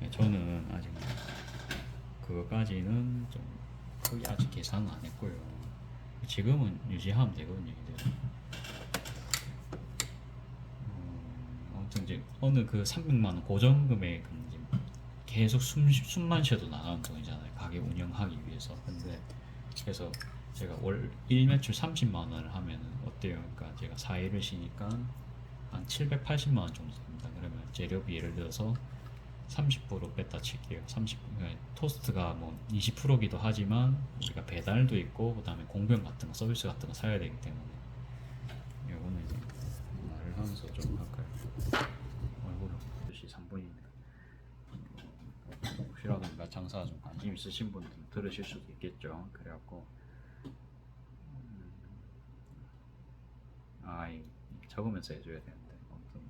저는 아직 그거까지는 좀 거의 아직 계산은 안 했고요. 지금은 유지하면 되거든요. 아무튼 이제 어느 그 300만 원 고정 금액은 이제 계속 숨만 쉬어도 나가는 돈이잖아요. 가게 운영하기 위해서. 근데 그래서 제가 월 1매출 30만 원을 하면 어때요? 그러니까 제가 4일을 쉬니까 한 780만 원 정도 됩니다. 그러면 재료비 예를 들어서 30% 뺐다 칠게요. 30, 그러니까 토스트가 뭐 20%기도 하지만 우리가 배달도 있고 그다음에 공병 같은 거 서비스 같은 거 사야 되기 때문에 이거는 이제 말을 하면서 좀 할까요? 얼굴을 2시 3분입니다. 혹시라도 장사 좀 관심 있으신 분들 들으실 수도 있겠죠. 그래갖고 적으면서 해줘야 되는데 아무튼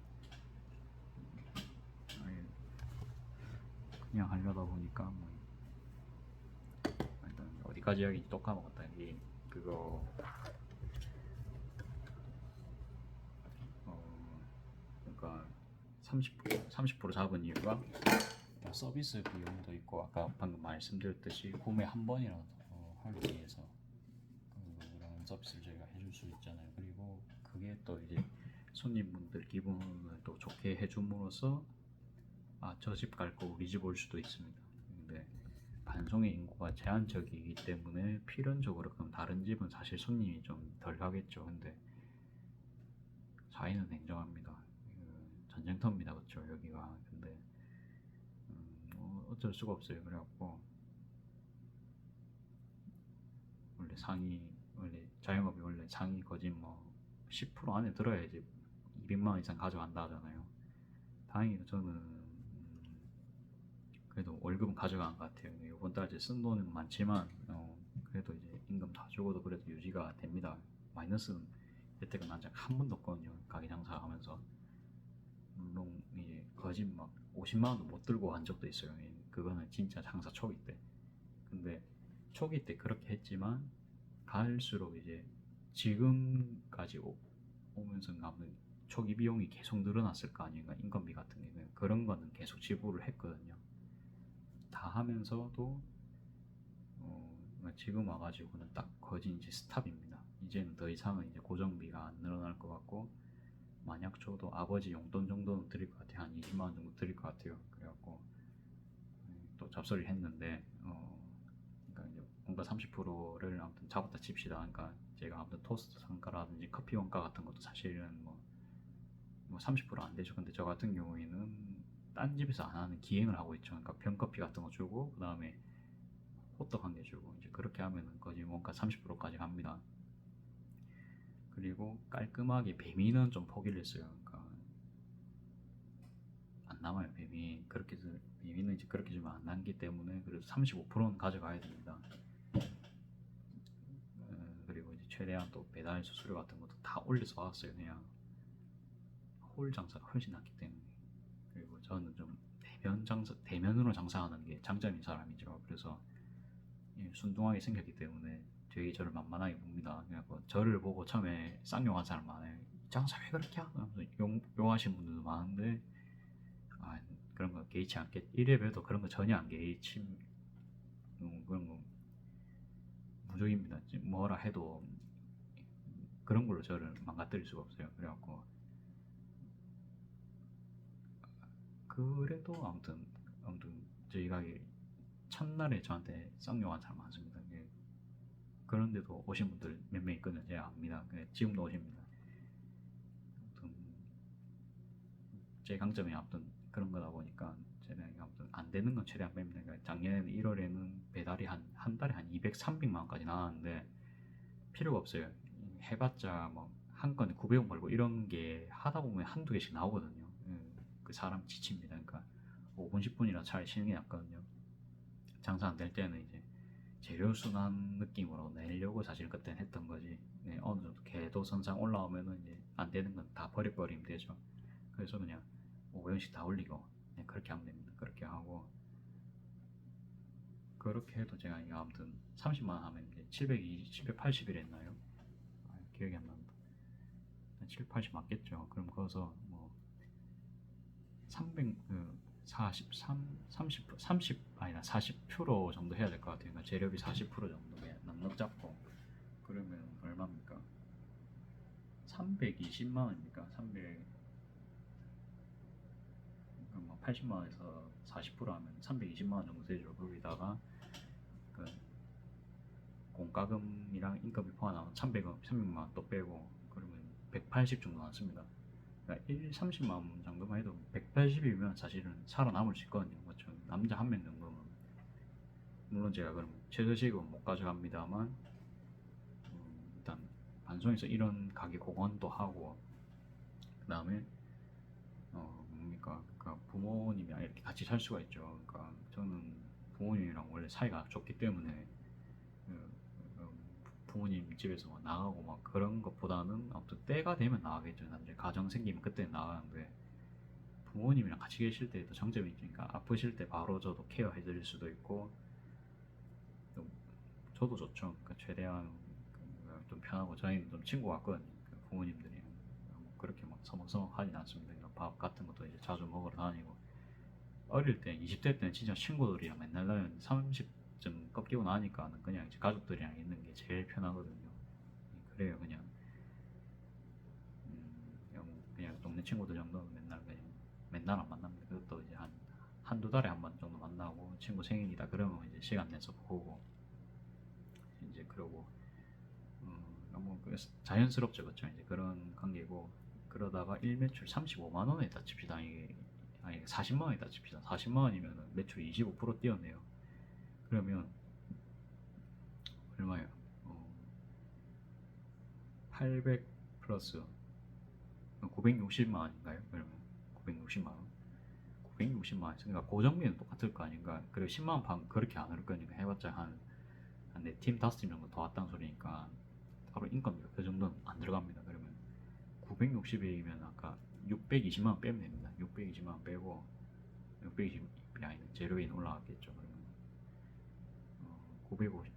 그냥 하려다 보니까 뭐 일단 어디까지 이야기 또 까먹었다. 이 그거 그러니까 30% 잡은 이유가 서비스 비용도 있고 아까 방금 말씀드렸듯이 구매 한 번이라도 하기 위해서 그런 서비스를 저희가 해줄 수 있잖아요. 그리고 그게 또 이제 손님분들 기분을 또 좋게 해줌으로써 저 집 갈 거 우리 집 올 수도 있습니다. 근데 반송의 인구가 제한적이기 때문에 필연적으로 그럼 다른 집은 사실 손님이 좀 덜 가겠죠. 근데 사이는 냉정합니다. 전쟁터입니다, 그렇죠 여기가. 근데 어쩔 수가 없어요. 그래갖고 원래 자영업이 원래 상위 거진 뭐 10% 안에 들어야지 200만 원 이상 가져간다 하잖아요. 다행히도 저는 그래도 월급은 가져간 것 같아요. 이번 달 이제 쓴 돈은 많지만 그래도 이제 임금 다 주고도 그래도 유지가 됩니다. 마이너스는 여태껏 난 적 한 번도 없거든요. 가게 장사하면서. 물론 이제 거짓 막 50만 원도 못 들고 간 적도 있어요. 그거는 진짜 장사 초기 때. 근데 초기 때 그렇게 했지만 갈수록 이제 지금까지 오면서 남는 초기 비용이 계속 늘어났을 거 아닌가. 인건비 같은 경우는 그런 거는 계속 지불을 했거든요. 다 하면서도 지금 와가지고는 딱 거진 이제 스탑입니다. 이제는 더 이상은 이제 고정비가 안 늘어날 것 같고 만약 줘도 아버지 용돈 정도는 드릴 것 같아요. 한 20만 원 정도 드릴 것 같아요. 그래갖고 또 잡소리를 했는데 그러니까 이제 뭔가 30%를 아무튼 잡았다 칩시다. 그러니까 제가 아무튼 토스트 상가라든지 커피 원가 같은 것도 사실은 뭐 30%안 되죠. 근데 저 같은 경우에는 딴 집에서 안 하는 기행을 하고 있죠. 그러니까 병커피 같은 거 주고 그 다음에 호떡 한 개 주고 이제 그렇게 하면은 거의 원가 30%까지 갑니다. 그리고 깔끔하게 배미는 좀 포기를 했어요. 그러니까 안 남아요. 배미는 이제 그렇게 주면 안 남기 때문에 그래도 35%는 가져가야 됩니다. 그리고 이제 최대한 또 배달 수수료 같은 것도 다 올려서 왔어요. 그냥 홀 장사가 훨씬 낫기 때문에. 그리고 저는 좀 대면으로 장사하는 게 장점인 사람이죠. 그래서 순둥하게 생겼기 때문에 되게 저를 만만하게 봅니다. 그래서 저를 보고 처음에 쌍욕한 사람 많아요. 장사 왜 그렇게 하면서 욕하시는 분들도 많은데 그런 거 개의치 않게 이래봬도 그런 거 전혀 안 개의치 그런 거 무적입니다. 뭐라 해도 그런 걸로 저를 망가뜨릴 수가 없어요. 그래갖고 그래도 아무튼 저희 가게 첫날에 저한테 쌍욕한 사람 많습니다. 그런데도 오신 분들 몇 명 있거든요. 제가 압니다. 지금도 오십니다. 아무튼 제 강점이 아무튼 그런 거다 보니까 제가 아무튼 안 되는 건 최대한 뺍니다. 그러니까 작년에는 1월에는 배달이 한 달에 한 200, 300만 원까지 나왔는데 필요가 없어요. 해봤자 뭐 한 건에 900원 벌고 이런 게 하다 보면 한두 개씩 나오거든요. 그 사람 지칩니다. 그러니까 5분, 10분이나 차라리 쉬는 게 낫거든요. 장사 안 될 때는 이제 재료 순환 느낌으로 내려고 사실 그때 했던 거지. 어느 정도 궤도 선상 올라오면은 이제 안 되는 건 다 버리면 되죠. 그래서 그냥 500원씩 다 올리고 그렇게 하면 됩니다. 그렇게 하고 그렇게 해도 제가 이거 아무튼 30만 원 하면 이제 720, 780일 했나요? 기억이 안 난다. 7, 80 맞겠죠. 그럼 거기서 뭐 300, 30 아니라 40% 정도 해야 될 것 같아요. 그러니까 재료비 40% 정도 넉넉 잡고 그러면 얼마입니까? 320만 원입니까? 80만 원에서 40% 하면 320만 원 정도 되죠. 거기다가 그 공과금이랑 인건비 포함하면 300만 원 또 빼고 그러면 180 정도 남습니다. 그러니까 30만 원 정도만 해도 180이면 사실은 살아남을 수 있거든요. 그렇죠? 남자 한 명 정도면 물론 제가 그럼 최저시급은 못 가져갑니다만 일단 방송에서 이런 가게 공헌도 하고 그 다음에 뭡니까 그러니까 부모님이랑 이렇게 같이 살 수가 있죠. 그러니까 저는 부모님이랑 원래 사이가 좋기 때문에 부모님 집에서 막 나가고 막 그런 것보다는 아무튼 때가 되면 나가겠죠. 나중에 가정 생기면 그때 나가는데 부모님이랑 같이 계실 때도 장점이 있으니까 아프실 때 바로 저도 케어해 드릴 수도 있고 저도 좋죠. 그러니까 최대한 좀 편하고 저희는 좀 친구 같거든요. 부모님들이 뭐 그렇게 막 서먹서먹하진 않습니다. 밥 같은 것도 이제 자주 먹으러 다니고 어릴 때 20대 때는 진짜 친구들이랑 맨날 다녔는데 30쯤 꺾이고 나니까는 그냥 이제 가족들이랑 있는 게 제일 편하거든요. 그래요 그냥 그냥 동네 친구들 정도는 맨날 안 만납니다. 그것도 이제 한두 달에 한 번 정도 만나고 친구 생일이다 그러면 이제 시간 내서 보고 이제 그러고 너무 자연스럽죠. 그렇죠. 이제 그런 관계고 그러다가 일매출 35만 원에 다칩시다. 이게 아니 40만 원에 다칩시다. 40만 원이면 매출 25% 뛰어내요. 그러면 얼마예요? 800 플러스 960만 원인가요? 그러면 960만 원. 960만 원. 그러니까 고정비는 똑같을 거 아닌가. 그리고 10만 원 방 그렇게 안 오를 거니까 해봤자 내 팀 5팀 정도 더 왔다는 소리니까 바로 인건비가 그 정도는 안 들어갑니다. 그러면 960이면 아까 620만 원 빼면 됩니다. 620만 원 빼고 620이 아니면 재료인 올라갔겠죠. 그러면 950,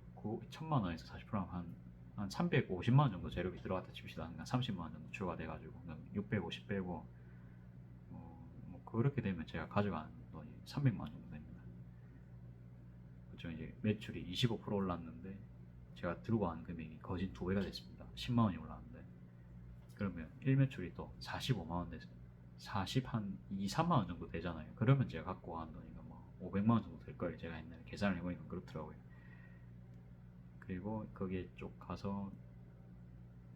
1000만 원에서 40%하면 한 350만 원 정도 재료비 들어갔다 칩시다. 그러니까 30만 원 정도 추가돼가지고 650 빼고 뭐 그렇게 되면 제가 가져가는 돈이 300만 원 정도 됩니다. 그렇죠. 이제 매출이 25% 올랐는데 제가 들고 가는 금액이 거진 2배가 됐습니다. 10만 원이 올랐는데 그러면 1매출이 또 45만 원 됐어요. 40한 2, 3만 원 정도 되잖아요. 그러면 제가 갖고 가는 돈이가 뭐 500만 원 정도 될 거예요. 제가 옛날에 계산을 해보니까 그렇더라고요. 그리고 거기에 쪽 가서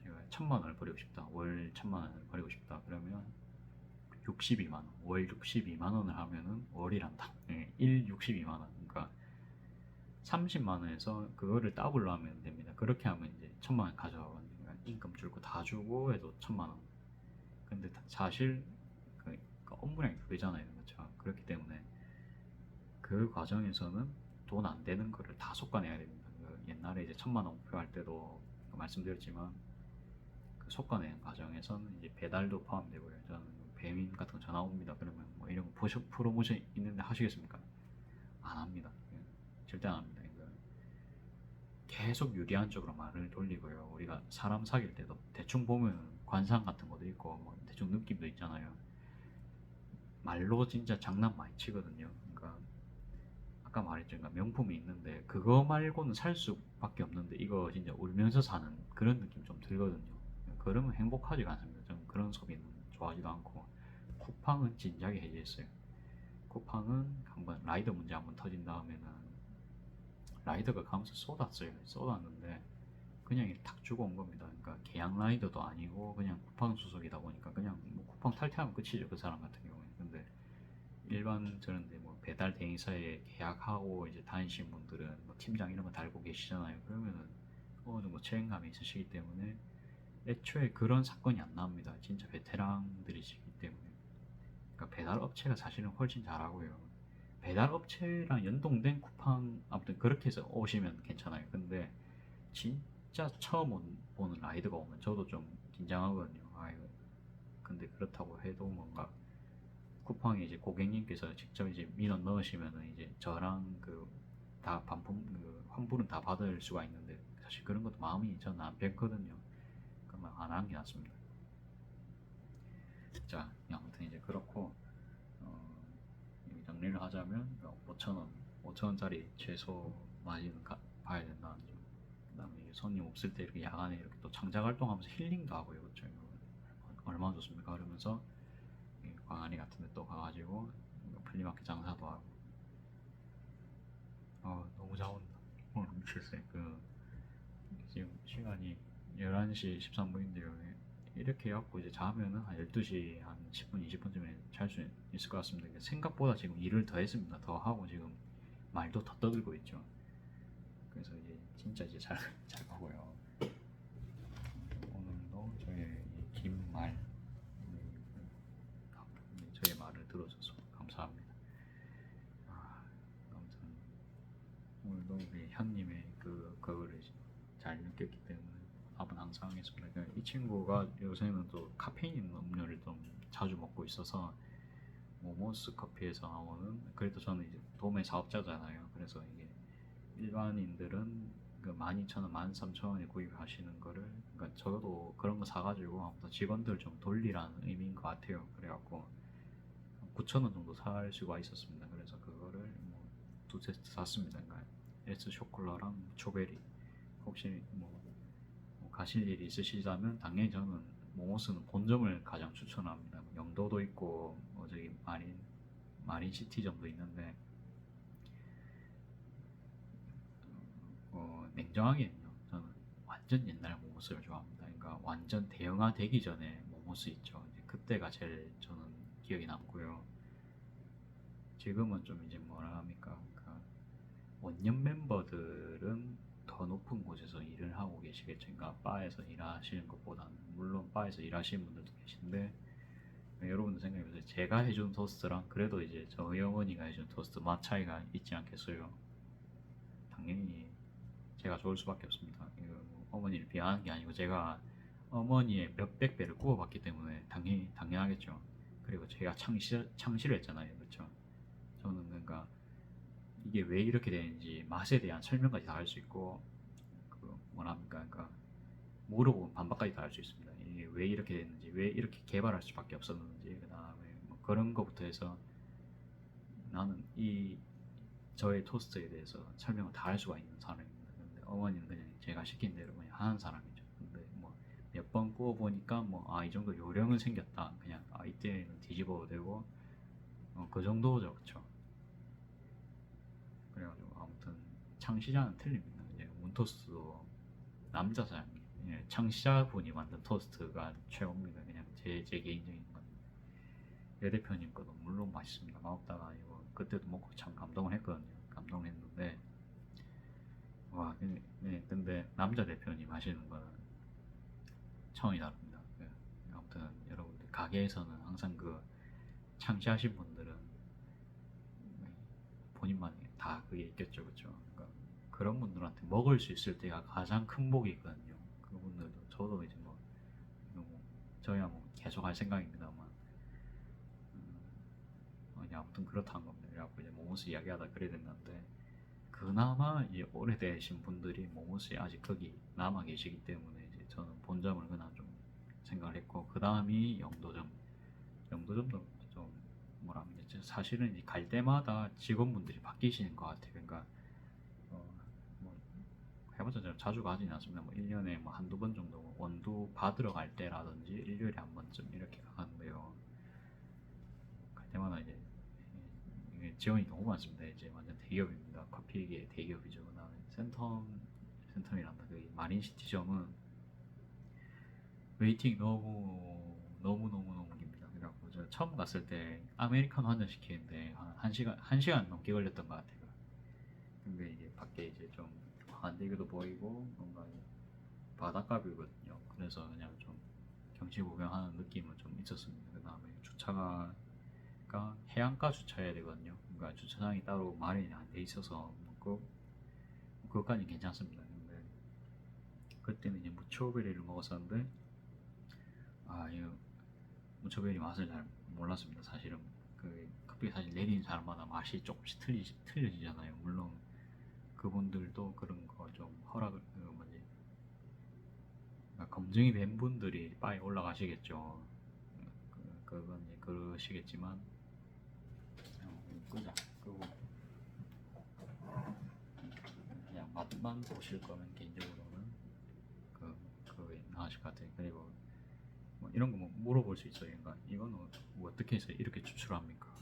제가 1000만 원을 버리고 싶다. 월 1000만 원을 버리고 싶다. 그러면 62만 원. 월 62만 원을 하면은 월이란다. 일 62만 원. 그러니까 30만 원에서 그거를 더블로 하면 됩니다. 그렇게 하면 이제 1000만 원 가져가거든요. 인금 줄고 다 주고 해도 1000만 원. 근데 사실 그 업무량이 그거잖아요. 그렇죠? 그렇기 때문에 그 과정에서는 돈 안 되는 거를 다 솎아내야 됩니다. 그 옛날에 이제 1000만 원 목표할 때도 말씀드렸지만 그 솎아내는 과정에서는 이제 배달도 포함되고요. 저는 배민 같은 거 전화 옵니다. 그러면 뭐 이런 거 프로모션 있는데 하시겠습니까? 안 합니다. 절대 안 합니다. 계속 유리한 쪽으로 말을 돌리고요. 우리가 사람 사귈 때도 대충 보면 관상 같은 것도 있고 뭐 대충 느낌도 있잖아요. 말로 진짜 장난 많이 치거든요. 그러니까 아까 말했죠. 그러니까 명품이 있는데 그거 말고는 살 수밖에 없는데 이거 진짜 울면서 사는 그런 느낌 좀 들거든요. 그러면 행복하지가 않습니다. 저는 그런 소비는 좋아하지도 않고 쿠팡은 진작에 해제했어요. 쿠팡은 한번 라이더 문제 한번 터진 다음에는 라이더가 가면서 쏟았어요. 쏟았는데 그냥 탁 주고 온 겁니다. 그러니까 계약 라이더도 아니고 그냥 쿠팡 소속이다 보니까 그냥 뭐 쿠팡 탈퇴하면 끝이죠. 그 사람 같은 경우에. 근데 일반 저런 뭐 배달 대행사에 계약하고 이제 다니시는 분들은 뭐 팀장 이런 거 달고 계시잖아요. 그러면은 어느 정도 책임감이 있으시기 때문에 애초에 그런 사건이 안 나옵니다. 진짜 베테랑들이시기 때문에. 그러니까 배달 업체가 사실은 훨씬 잘하고요. 배달 업체랑 연동된 쿠팡 아무튼 그렇게 해서 오시면 괜찮아요. 근데 진짜 처음 보는 라이드가 오면 저도 좀 긴장하거든요. 아유, 근데 그렇다고 해도 뭔가 쿠팡에 이제 고객님께서 직접 이제 민원 넣으시면은 이제 저랑 그 다 반품 그 환불은 다 받을 수가 있는데 사실 그런 것도 마음이 저는 안 뺐거든요. 그러면 안 하는 게 낫습니다. 자, 아무튼 이제 그렇고 정리를 하자면 5,000원, 5,000원짜리 최소 마진은 봐야 된다는 점. 그다음에 손님 없을 때 이렇게 야간에 이렇게 또 창작 활동하면서 힐링도 하고요, 그렇죠? 얼마나 좋습니까? 그러면서 광안리 같은 데 또 가가지고 플리마켓 장사도 하고. 너무 잘온다. 오늘 미쳤어요. 지금 시간이 11시 13분인데요. 이렇게 해갖고 이제 자면은 한 12시 한 10분, 20분쯤에 잘 수 있을 것 같습니다. 생각보다 지금 일을 더 했습니다. 더 하고 지금 말도 더 떠들고 있죠. 그래서 이제 진짜 이제 잘 가고요. 오늘도 저의 긴 말, 저의 말을 들어줘서 감사합니다. 아무튼 오늘도 우리 현님의 그거를 잘 느꼈기 때문에 밥은 항상 하겠습니다. 이 친구가 요새는 또 카페인 있는 음료를 좀 자주 먹고 있어서 모모스 커피에서 나오는 그래도 저는 이제 도매 사업자잖아요. 그래서 이게 일반인들은 그 12,000원, 13,000원에 구입하시는 거를 그러니까 저도 그런 거 사가지고 아무튼 직원들 좀 돌리라는 의미인 것 같아요. 그래갖고 9,000원 정도 살 수가 있었습니다. 그래서 그거를 뭐 두 세트 샀습니다. 그러니까 에스 쇼콜라랑 초베리 혹시 가실 일이 있으시다면 당연히 저는 모모스는 본점을 가장 추천합니다. 영도도 있고 저기 마린 시티점도 있는데 냉정하게는요. 저는 완전 옛날 모모스를 좋아합니다. 그러니까 완전 대형화 되기 전에 모모스 있죠. 이제 그때가 제일 저는 기억이 남고요. 지금은 좀 이제 뭐라 합니까? 원년 멤버들은 더 높은 곳에서 일을 하고 계시겠죠. 그러니까 바에서 일하시는 것보다는 물론 바에서 일하시는 분들도 계신데 여러분들 생각해보세요. 제가 해준 토스트랑 그래도 이제 저희 어머니가 해준 토스트 맛 차이가 있지 않겠어요? 당연히 제가 좋을 수밖에 없습니다. 이거 뭐 어머니를 비하하는 게 아니고 제가 어머니의 몇백 배를 구워봤기 때문에 당연하겠죠. 그리고 제가 창시를 했잖아요. 그렇죠? 저는 그러니까 이게 왜 이렇게 되는지 맛에 대한 설명까지 다 할 수 있고 뭐랍니까? 그러니까 물어보면 반박까지 다 할 수 있습니다. 이게 왜 이렇게 됐는지, 왜 이렇게 개발할 수밖에 없었는지, 그 다음에 뭐 그런 것부터 해서 나는 저의 토스트에 대해서 설명을 다 할 수가 있는 사람입니다. 근데 어머니는 그냥 제가 시킨 대로 그냥 하는 사람이죠. 근데 뭐 몇 번 구워 보니까 이 정도 요령은 생겼다. 그냥 이때는 뒤집어도 되고 그 정도죠, 그렇죠? 그래가지고 아무튼 창시자는 틀립니다. 이제 문토스도 남자 사장님, 창시자분이 만든 토스트가 최고입니다. 그냥 제 개인적인 건. 여 대표님 거도 물론 맛있습니다. 맛없다가 아니고 그때도 먹고 참 감동을 했거든요. 감동을 했는데 와, 근데 남자 대표님 하시는 거는 차원이 다릅니다. 아무튼 여러분들 가게에서는 항상 그 창시하신 분들은 본인만의 다 그게 있겠죠, 그렇죠? 그러니까 그런 분들한테 먹을 수 있을 때가 가장 큰 복이거든요. 그분들도 저도 이제 뭐 저야 뭐 계속 할 생각입니다만, 그냥 아무튼 그렇다는 겁니다. 그래갖고 이제 모모스 이야기하다 그래야 된다는데, 그나마 이제 오래되신 분들이 모모스에 아직 거기 남아 계시기 때문에 이제 저는 본점을 그냥 좀 생각을 했고, 그 다음이 영도점. 영도점도 좀 뭐라 하면 되지? 사실은 이제 갈 때마다 직원분들이 바뀌시는 것 같아요. 그러니까 뭐 해봤자 제가 자주 가지는 않습니다. 뭐 1년에 뭐 한두 번 정도 원두 받으러 갈 때라든지 일요일에 한 번쯤 이렇게 가는데요. 갈 때마다 이제 지원이 너무 많습니다. 이제 완전 대기업입니다. 커피계 대기업이죠. 그다음에 센텀이란다. 그 마린시티점은 웨이팅 너무 깁니다. 그래갖고 저 처음 갔을 때 아메리카노 한 잔 시키는데 한 시간 넘게 걸렸던 것 같아요. 근데 이제 밖에 이제 좀 관대기도 보이고 뭔가 바닷가뷰거든요. 그래서 그냥 좀 경치 구경하는 느낌은 좀 있었습니다. 그 다음에 주차가 해안가 주차해야 되거든요. 그러니까 주차장이 따로 마련이 안 돼 있어서 그것까지는 괜찮습니다. 근데 그때는 이제 무초베리를 먹었었는데, 이거 무초베리 맛을 잘 몰랐습니다. 사실은 그 커피 사실 내리는 사람마다 맛이 조금씩 틀려지잖아요. 물론 그분들도 그런 거 좀 허락을 뭐지, 그러니까 검증이 된 분들이 바에 올라가시겠죠. 그건 이제 그러시겠지만, 끄자. 그리고 그냥 맛만 보실 거면 개인적으로는 그게 나으실 것 같아요. 그리고 뭐 이런 거 뭐 물어볼 수 있어요. 그러니까 이거는 뭐 어떻게 해서 이렇게 추출합니까?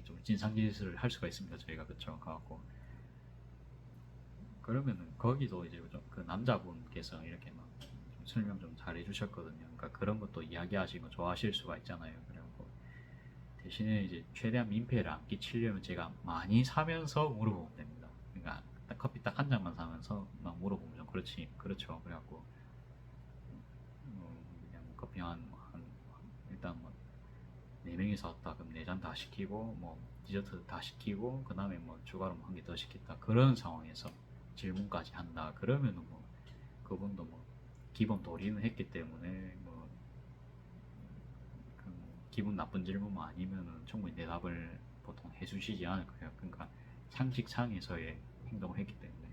좀 진상짓을 할 수가 있습니다. 저희가 그쵸? 가갖고 그러면은 거기도 이제 그 남자분께서 이렇게 막 좀 설명 좀 잘 해주셨거든요. 그러니까 그런 것도 이야기하시는 거 좋아하실 수가 있잖아요. 그래갖고 대신에 이제 최대한 민폐를 안 끼치려면 제가 많이 사면서 물어보면 됩니다. 그러니까 커피 딱 한 잔만 사면서 막 물어보면 좀 그렇죠. 그래갖고 그냥 커피 일단 뭐 4명이서 왔다 그럼 4잔 다 시키고 뭐 디저트 다 시키고 그 다음에 뭐 추가로 한 개 더 시켰다 그런 상황에서 질문까지 한다 그러면은 뭐 그분도 뭐 기본 도리는 했기 때문에 기분 나쁜 질문만 아니면은 충분히 대답을 보통 해주시지 않을 거예요. 그러니까 상식상에서의 행동을 했기 때문에.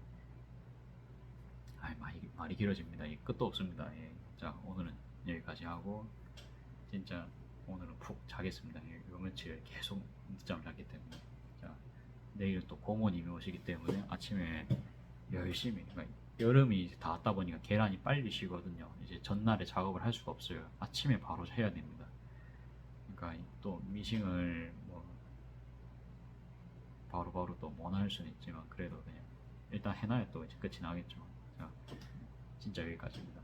말이 길어집니다. 끝도 없습니다. 자, 오늘은 여기까지 하고 진짜 오늘은 푹 자겠습니다. 요 며칠 계속 늦잠을 잤기 때문에. 자, 내일 또 고모님이 오시기 때문에 아침에 열심히, 그러니까 여름이 이제 다 왔다 보니까 계란이 빨리 식거든요. 이제 전날에 작업을 할 수가 없어요. 아침에 바로 해야 됩니다. 그러니까 또 미싱을 뭐 바로바로 또 못 할 수는 있지만 그래도 그냥 일단 해놔야 또 이제 끝이 나겠죠. 자, 진짜 여기까지입니다.